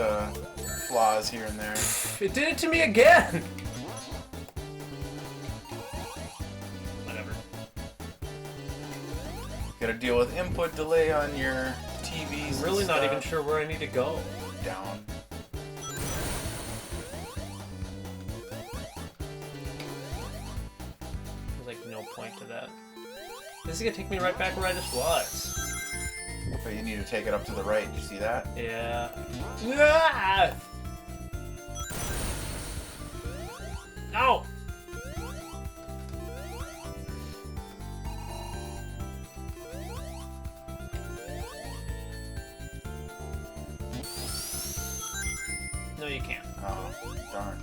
flaws here and there. It did it to me again! Whatever. Gotta deal with input delay on your TVs. I'm really not even sure where I need to go. Down. There's like no point to that. This is gonna take me right back where I just was. But you need to take it up to the right. Did you see that? Yeah. Ah! No! No, you can't. Oh, darn.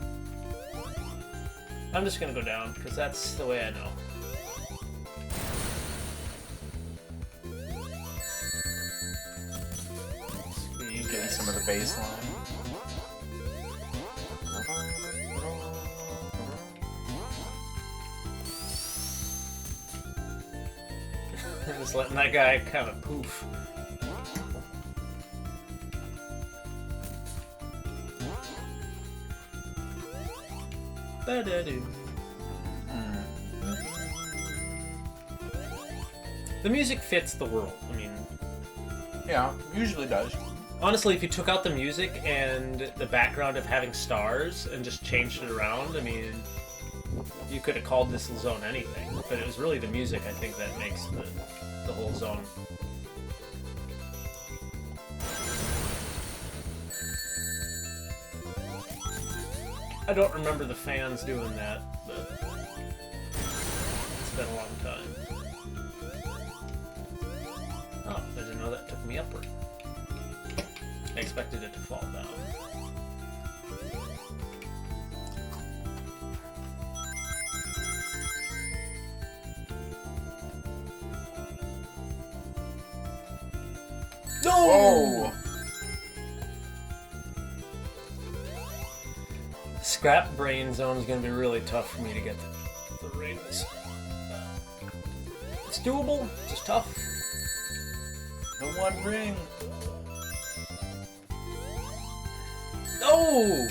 I'm just gonna go down, because that's the way I know. You Getting guys. some of the bass line. Just letting that guy kind of poof. Ba-da-doo. The music fits the world. I mean, Yeah, usually does. honestly, if you took out the music and the background of having stars and just changed it around, I mean, you could have called this zone anything. But it was really the music, I think, that makes the whole zone. I don't remember the fans doing that, but it's been a long time. Oh, I didn't know that took me upward. I expected it to fall down. No! Oh! Scrap brain zone is going to be really tough for me to get the rings. It's doable, just tough. The one ring. No!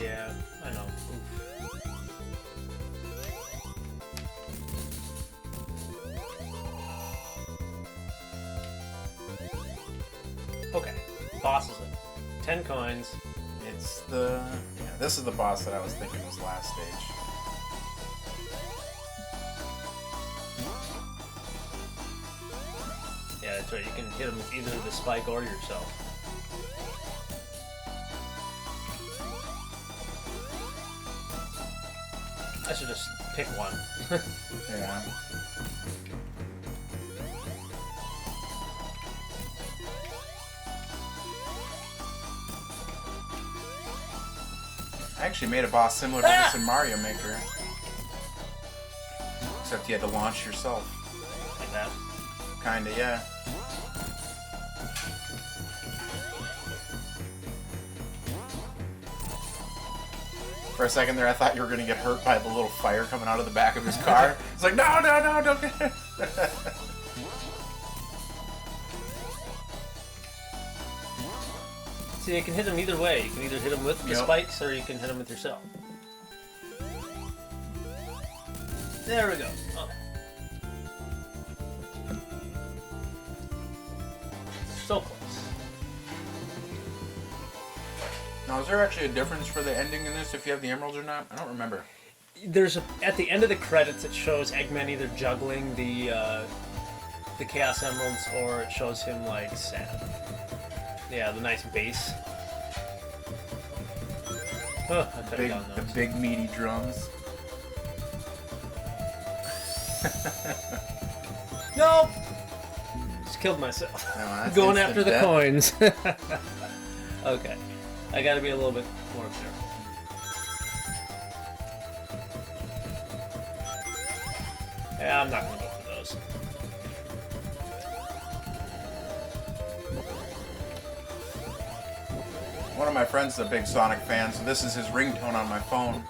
Yeah, I know. Okay, boss is it. 10 coins. It's the... Yeah, this is the boss that I was thinking was last stage. Yeah, that's right. You can hit him with either the spike or yourself. I should just pick one. Yeah. I actually made a boss similar to this in Mario Maker. Except you had to launch yourself. Like that. Kinda, yeah. For a second there, I thought you were gonna get hurt by the little fire coming out of the back of his car. It's like, no, no, no, don't get it. See, you can hit him either way. You can either hit him with the spikes or you can hit him with yourself. There we go. Oh. So close. Now, is there actually a difference for the ending in this if you have the emeralds or not? I don't remember. There's at the end of the credits, it shows Eggman either juggling the Chaos Emeralds or it shows him like sad. Yeah, the nice bass. Oh, I could have done those. The big meaty drums. Nope! Just killed myself. No, Going after the coins. Okay. I gotta be a little bit more careful. Yeah, I'm not gonna go for those. One of my friends is a big Sonic fan, so this is his ringtone on my phone.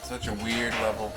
Such a weird level.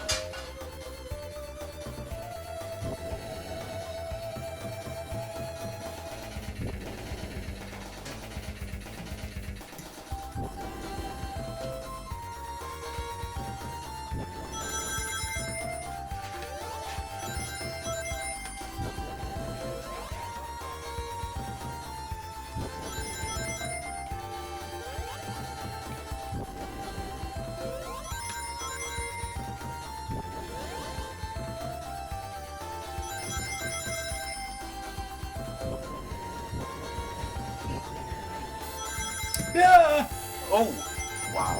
Yeah! Oh! Wow.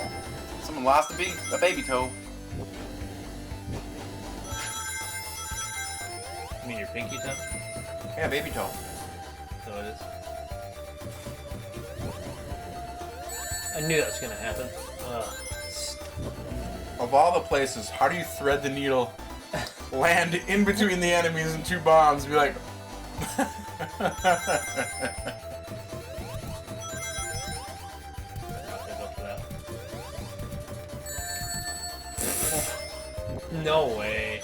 Someone lost a baby toe. You mean your pinky toe? Yeah, baby toe. So it is. I knew that was gonna happen. Of all the places, how do you thread the needle, land in between the enemies and two bombs, be like... No way.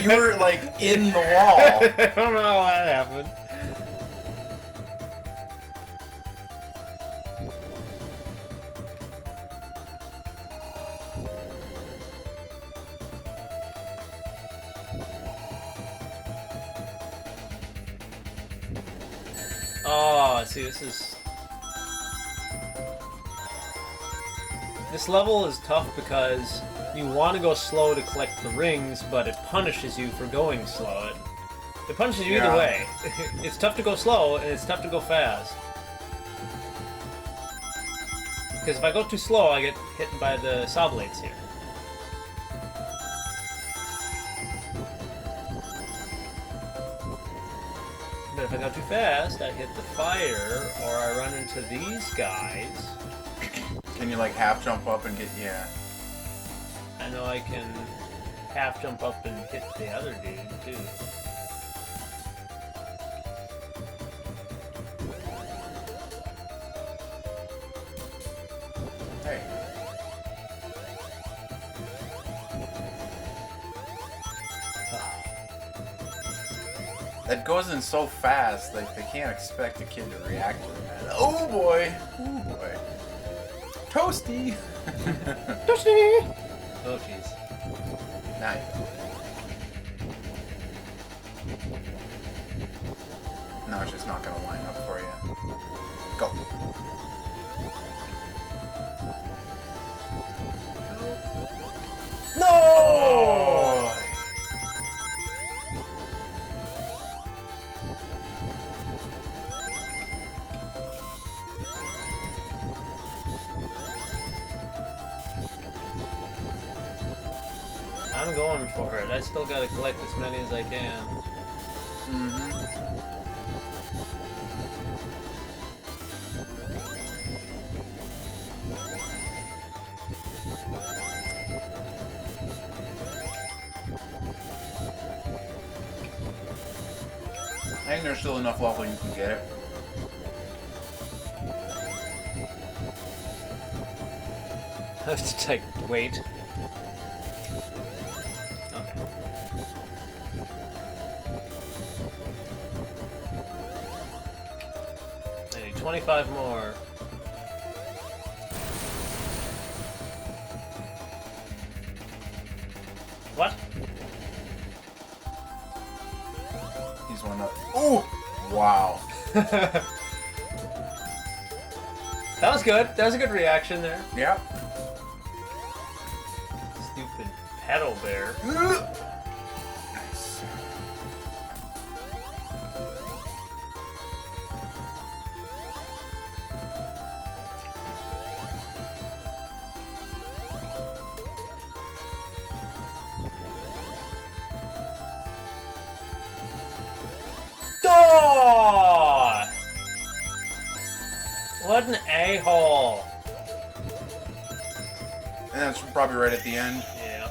you were like in the wall. I don't know how that happened. Oh, see, this level is tough because you want to go slow to collect the rings, but it punishes you for going slow. It punches you either way. It's tough to go slow, and it's tough to go fast. Because if I go too slow, I get hit by the saw blades here. But if I go too fast, I hit the fire, or I run into these guys. Can you like half jump up and get, yeah. I know I can half jump up and hit the other dude, too. Hey. That goes in so fast, like they can't expect a kid to react to that. Oh boy! Oh boy. Toasty! Toasty! Oh jeez. Nice. No, it's just not gonna line up for you. Go. No! Oh. I'm going for it. I still gotta collect as many as I can. Mm-hmm. I think there's still enough level you can get it. I have to like wait. Okay. I need 25 more. What? He's one up. Oh! Wow. That was good. That was a good reaction there. Yep. Stupid pedal bear. Nice. Oh! What an a-hole. And that's probably right at the end. Yeah.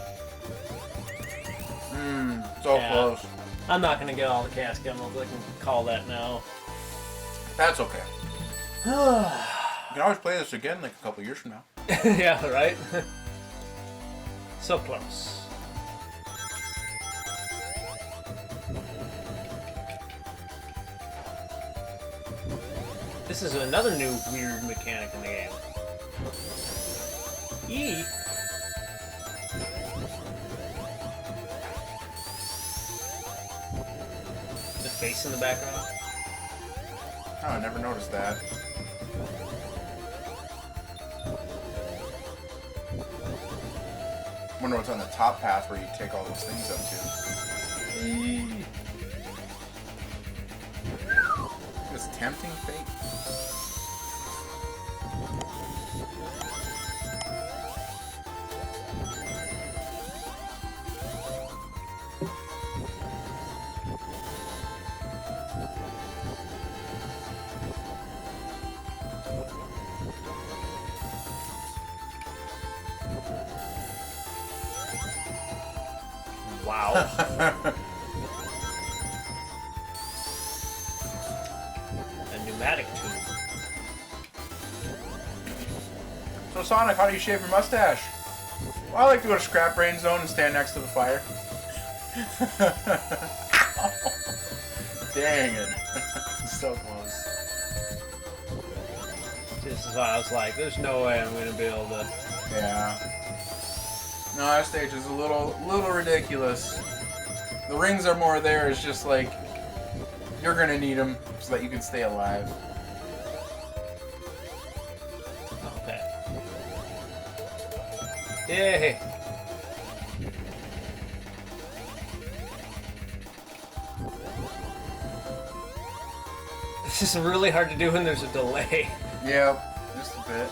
So Yeah. close. I'm not gonna get all the cast emeralds. I can call that now. That's okay. You can always play this again like a couple years from now. Yeah, right? So close. This is another new weird mechanic in the game. E. The face in the background. Oh, I never noticed that. Wonder what's on the top path where you take all those things up to. E. This tempting fate. Wow. A pneumatic tube. So Sonic, how do you shave your mustache? Well, I like to go to Scrap Brain Zone and stand next to the fire. Dang it. So close. This is why I was like, there's no way I'm gonna be able to. Yeah. No, that stage is a little ridiculous. The rings are more there. It's just like you're gonna need them so that you can stay alive. Okay. Yay! Which is really hard to do when there's a delay. Yeah, just a bit.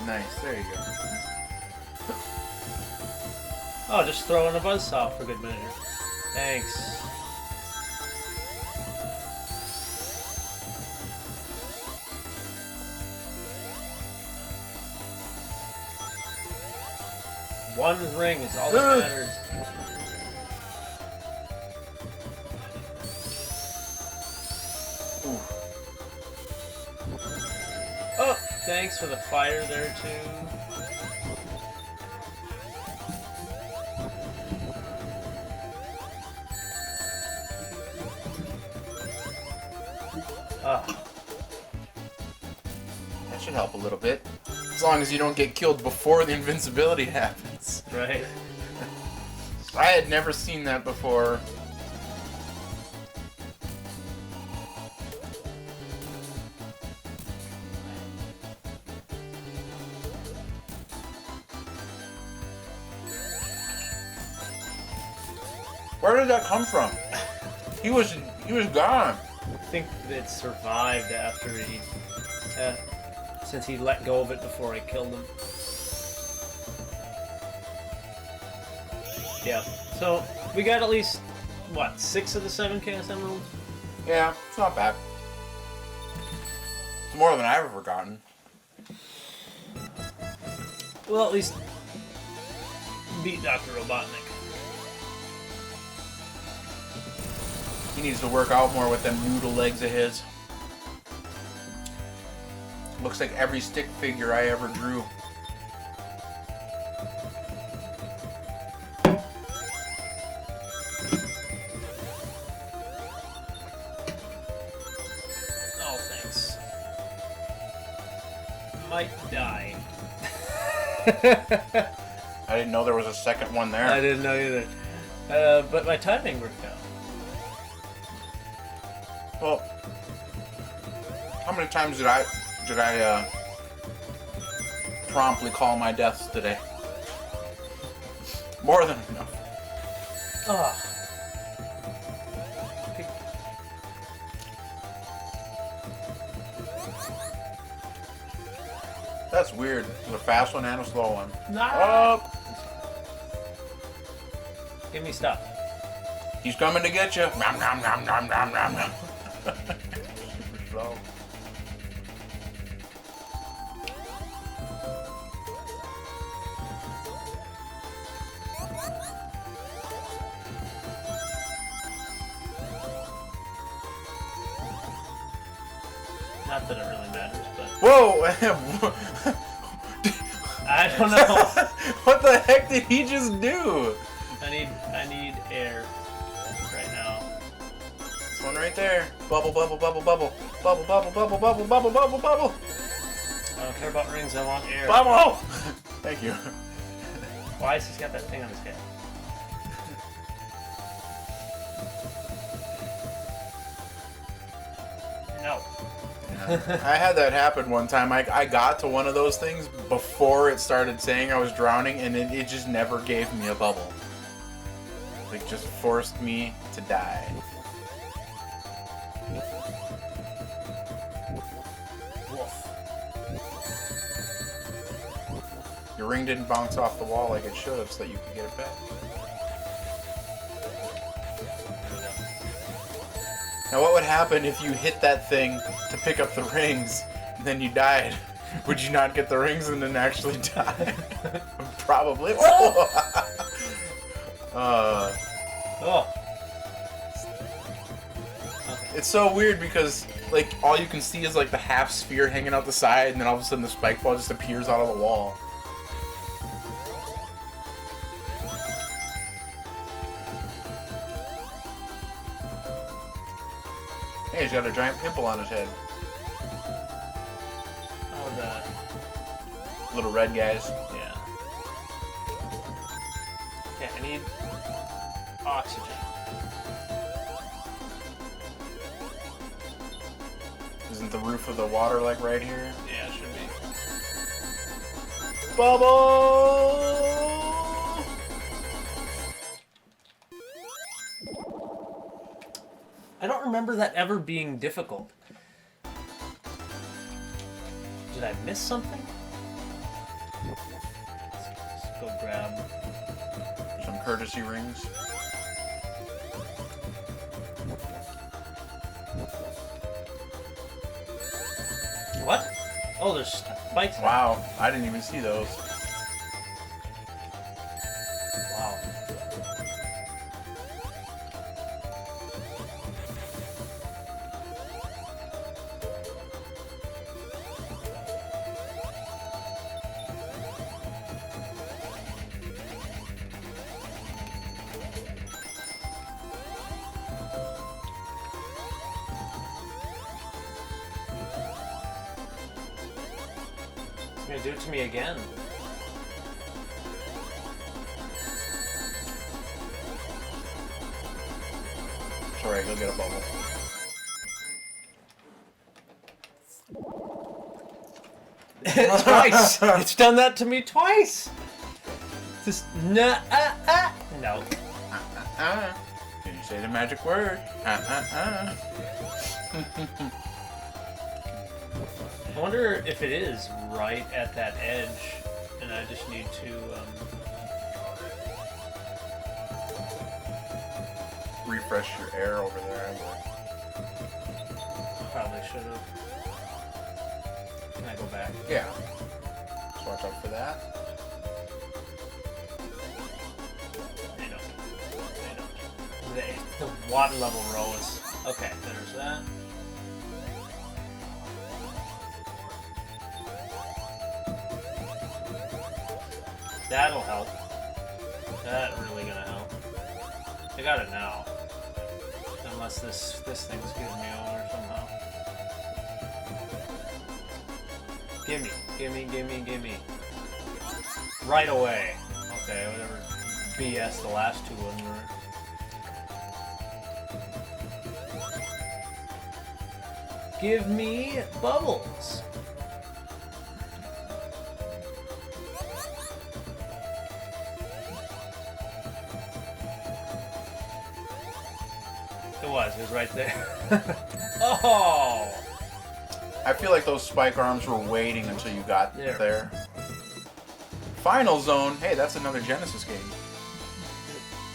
Nice, there you go. Oh, just throw in a buzzsaw for good measure. Thanks. One ring is all that matters. Ooh. Oh, thanks for the fire there, too. Ah. That should help a little bit. As long as you don't get killed before the invincibility happens. Right. I had never seen that before. Where did that come from? He was gone. I think it survived after he... since he let go of it before I killed him. Yeah. So, we got at least, what, 6 of the 7 KS emeralds? Yeah, it's not bad. It's more than I've ever gotten. Well, at least beat Dr. Robotnik. He needs to work out more with them noodle legs of his. Looks like every stick figure I ever drew. Oh, thanks. Might die. I didn't know there was a second one there. I didn't know either. But my timing worked out. Well, how many times did I promptly call my deaths today? More than enough. Ah. That's weird. There's a fast one and a slow one. Nah. Oh, Give me stuff. he's coming to get you. Nom nom nom nom nom nom nom. Slow. Not that it really matters, but Whoa! I don't know. What the heck did he just do? I need air right now. This one right there. Bubble, bubble, bubble, bubble. Bubble, bubble, bubble, bubble, bubble, bubble, bubble. I don't care about rings. I want air. Bubble! Thank you. Why has he got that thing on his head? No. I had that happen one time. I got to one of those things before it started saying I was drowning, and it just never gave me a bubble. Like, just forced me to die. Woof. Your ring didn't bounce off the wall like it should have, so that you could get it back. Now, what would happen if you hit that thing to pick up the rings, and then you died? Would you not get the rings and then actually die? Probably. Oh! Oh. It's so weird because, like, all you can see is, like, the half sphere hanging out the side, and then all of a sudden the spike ball just appears out of the wall. Hey, he's got a giant pimple on his head. Oh, the... Little red guys. Yeah. Okay, I need oxygen. Is Isn't the roof of the water like right here? Yeah, it should be. Bubble! I don't remember that ever being difficult. Did I miss something? Let's go grab some courtesy rings. What? Oh, there's spikes. Wow, I didn't even see those. Wow. It's gonna do it to me again. It's alright, you'll get a bubble. Twice! It's done that to me twice! Just no. Can you say the magic word? I wonder if it is right at that edge, and I just need to, Refresh your air over there. probably should have. Can I go back? Yeah. Just watch out for that. They don't. The water level row is... Okay, there's that. That'll help. That really gonna help. I got it now. Unless this thing's getting me over somehow. Gimme. Right away. Okay, whatever BS the last two ones were. Give me bubbles. It was right there. Oh! I feel like those spike arms were waiting until you got There. there. Final zone. Hey, that's another Genesis game.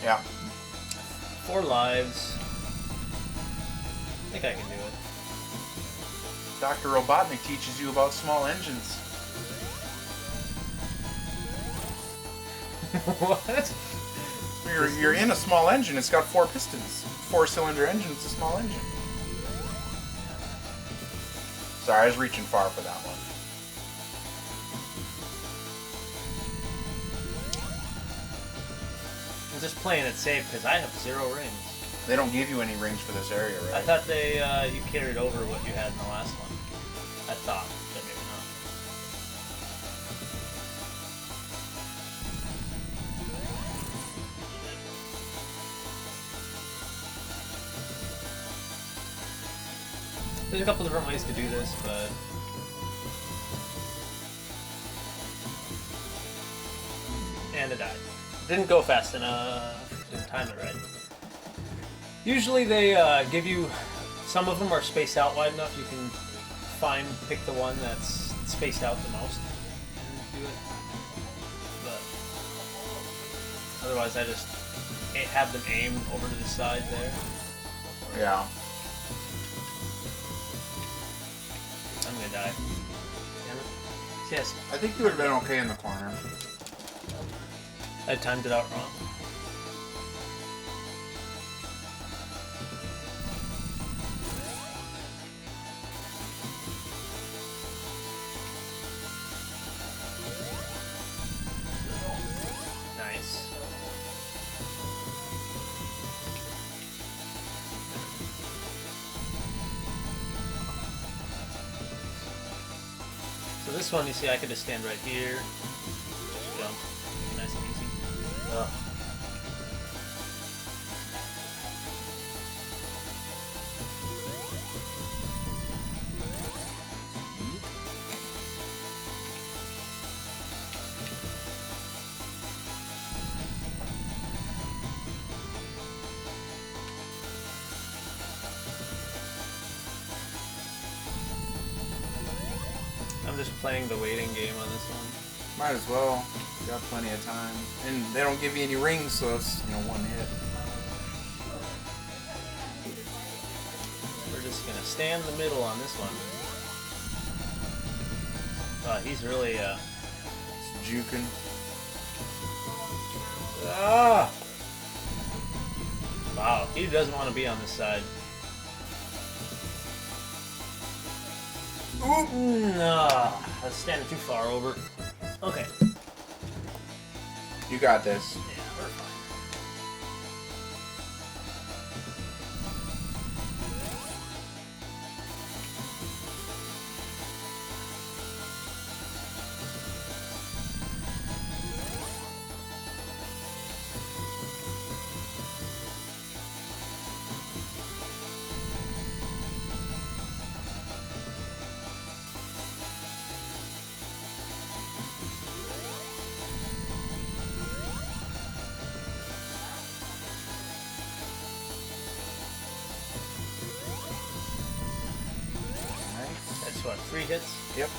Yeah. 4 lives. I think I can do it. Dr. Robotnik teaches you about small engines. What? You're in a small engine. It's got 4 pistons. 4-cylinder engine. It's a small engine. Sorry, I was reaching far for that one. I'm just playing it safe because I have 0 rings. They don't give you any rings for this area, I right? thought they you carried over what you had in the last one. I thought, but maybe not. There's a couple different ways to do this, but and it died. Didn't go fast enough. Didn't time it right. Usually they give you, some of them are spaced out wide enough you can pick the one that's spaced out the most and do it. But otherwise I just have them aim over to the side there. Yeah. I'm gonna die. Damn it. Yes, I think you would have been okay in the corner. I timed it out wrong. Nice. So this one, you see, I could just stand right here, just jump, nice and easy. I'm just playing the waiting game on this one. Might as well. You got plenty of time. And they don't give you any rings, so it's, one hit. We're just gonna stay in the middle on this one. He's really, It's juking. Ah! Wow, he doesn't want to be on this side. No, that's standing too far over. Okay. You got this. Yeah, we're fine. That's what, 3 hits? Yep.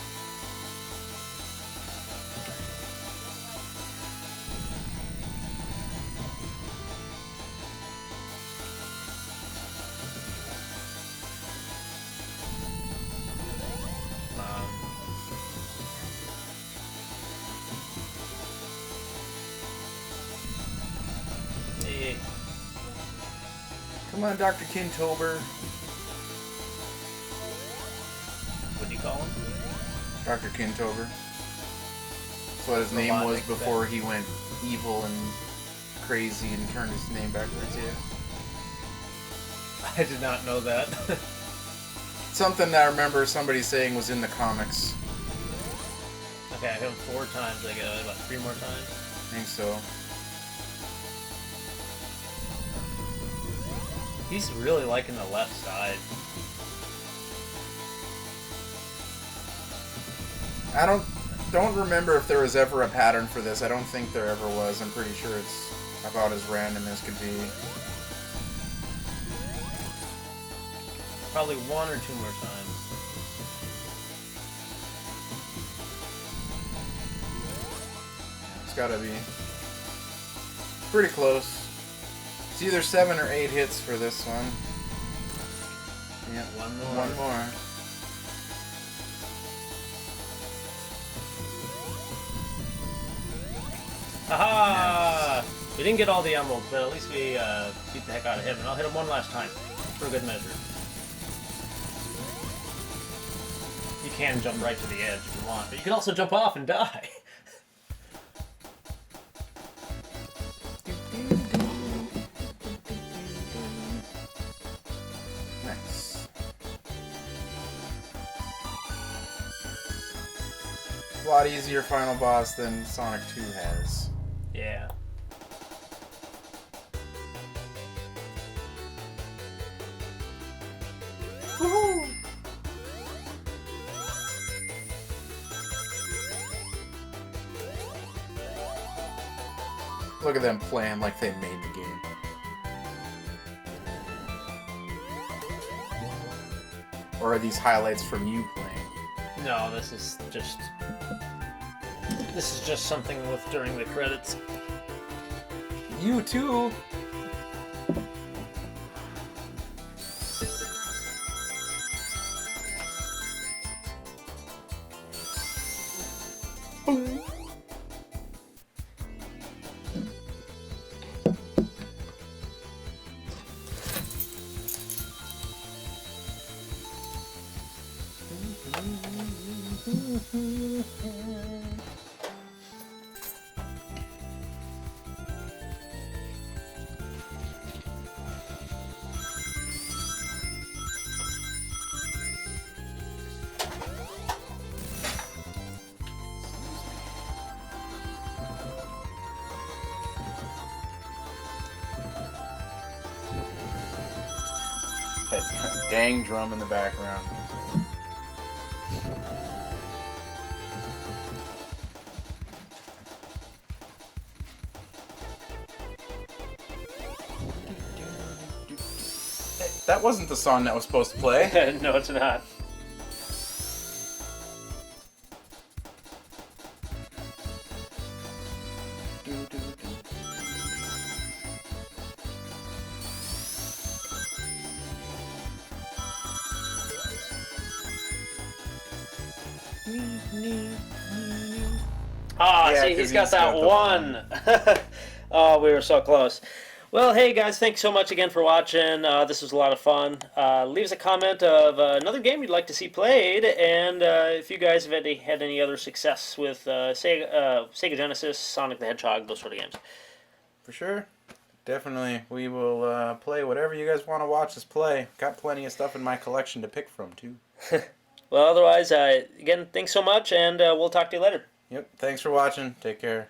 Hey. Come on, Dr. Kintober. What do you call him? Dr. Kintober. That's what his name was Robotic before he went evil and crazy and turned his name backwards, yeah. I did not know that. Something that I remember somebody saying was in the comics. Okay, I hit him 4 times. I got about 3 more times. I think so. He's really liking the left side. I don't remember if there was ever a pattern for this. I don't think there ever was. I'm pretty sure it's about as random as could be. Probably 1 or 2 more times. It's gotta be pretty close. It's either 7 or 8 hits for this one. Yeah, 1 more. 1 more. Aha! We didn't get all the emeralds, but at least we beat the heck out of him. And I'll hit him 1 last time, for good measure. You can jump right to the edge if you want, but you can also jump off and die. Nice. A lot easier final boss than Sonic 2 has. Yeah. Woohoo! Look at them playing like they made the game. Or are these highlights from you playing? No, this is just something with during the credits. You too! Boom. That dang drum in the background. Hey, that wasn't the song that was supposed to play. No, it's not. Ah, Yeah, see, 'cause he's got he's that got the one. Oh, we were so close. Well, hey guys, thanks so much again for watching. This was a lot of fun. Leave us a comment of another game you'd like to see played, and if you guys have had any other success with Sega Genesis, Sonic the Hedgehog, those sort of games. For sure. Definitely. We will play whatever you guys want to watch us play. Got plenty of stuff in my collection to pick from, too. Well, otherwise, again, thanks so much, and we'll talk to you later. Yep. Thanks for watching. Take care.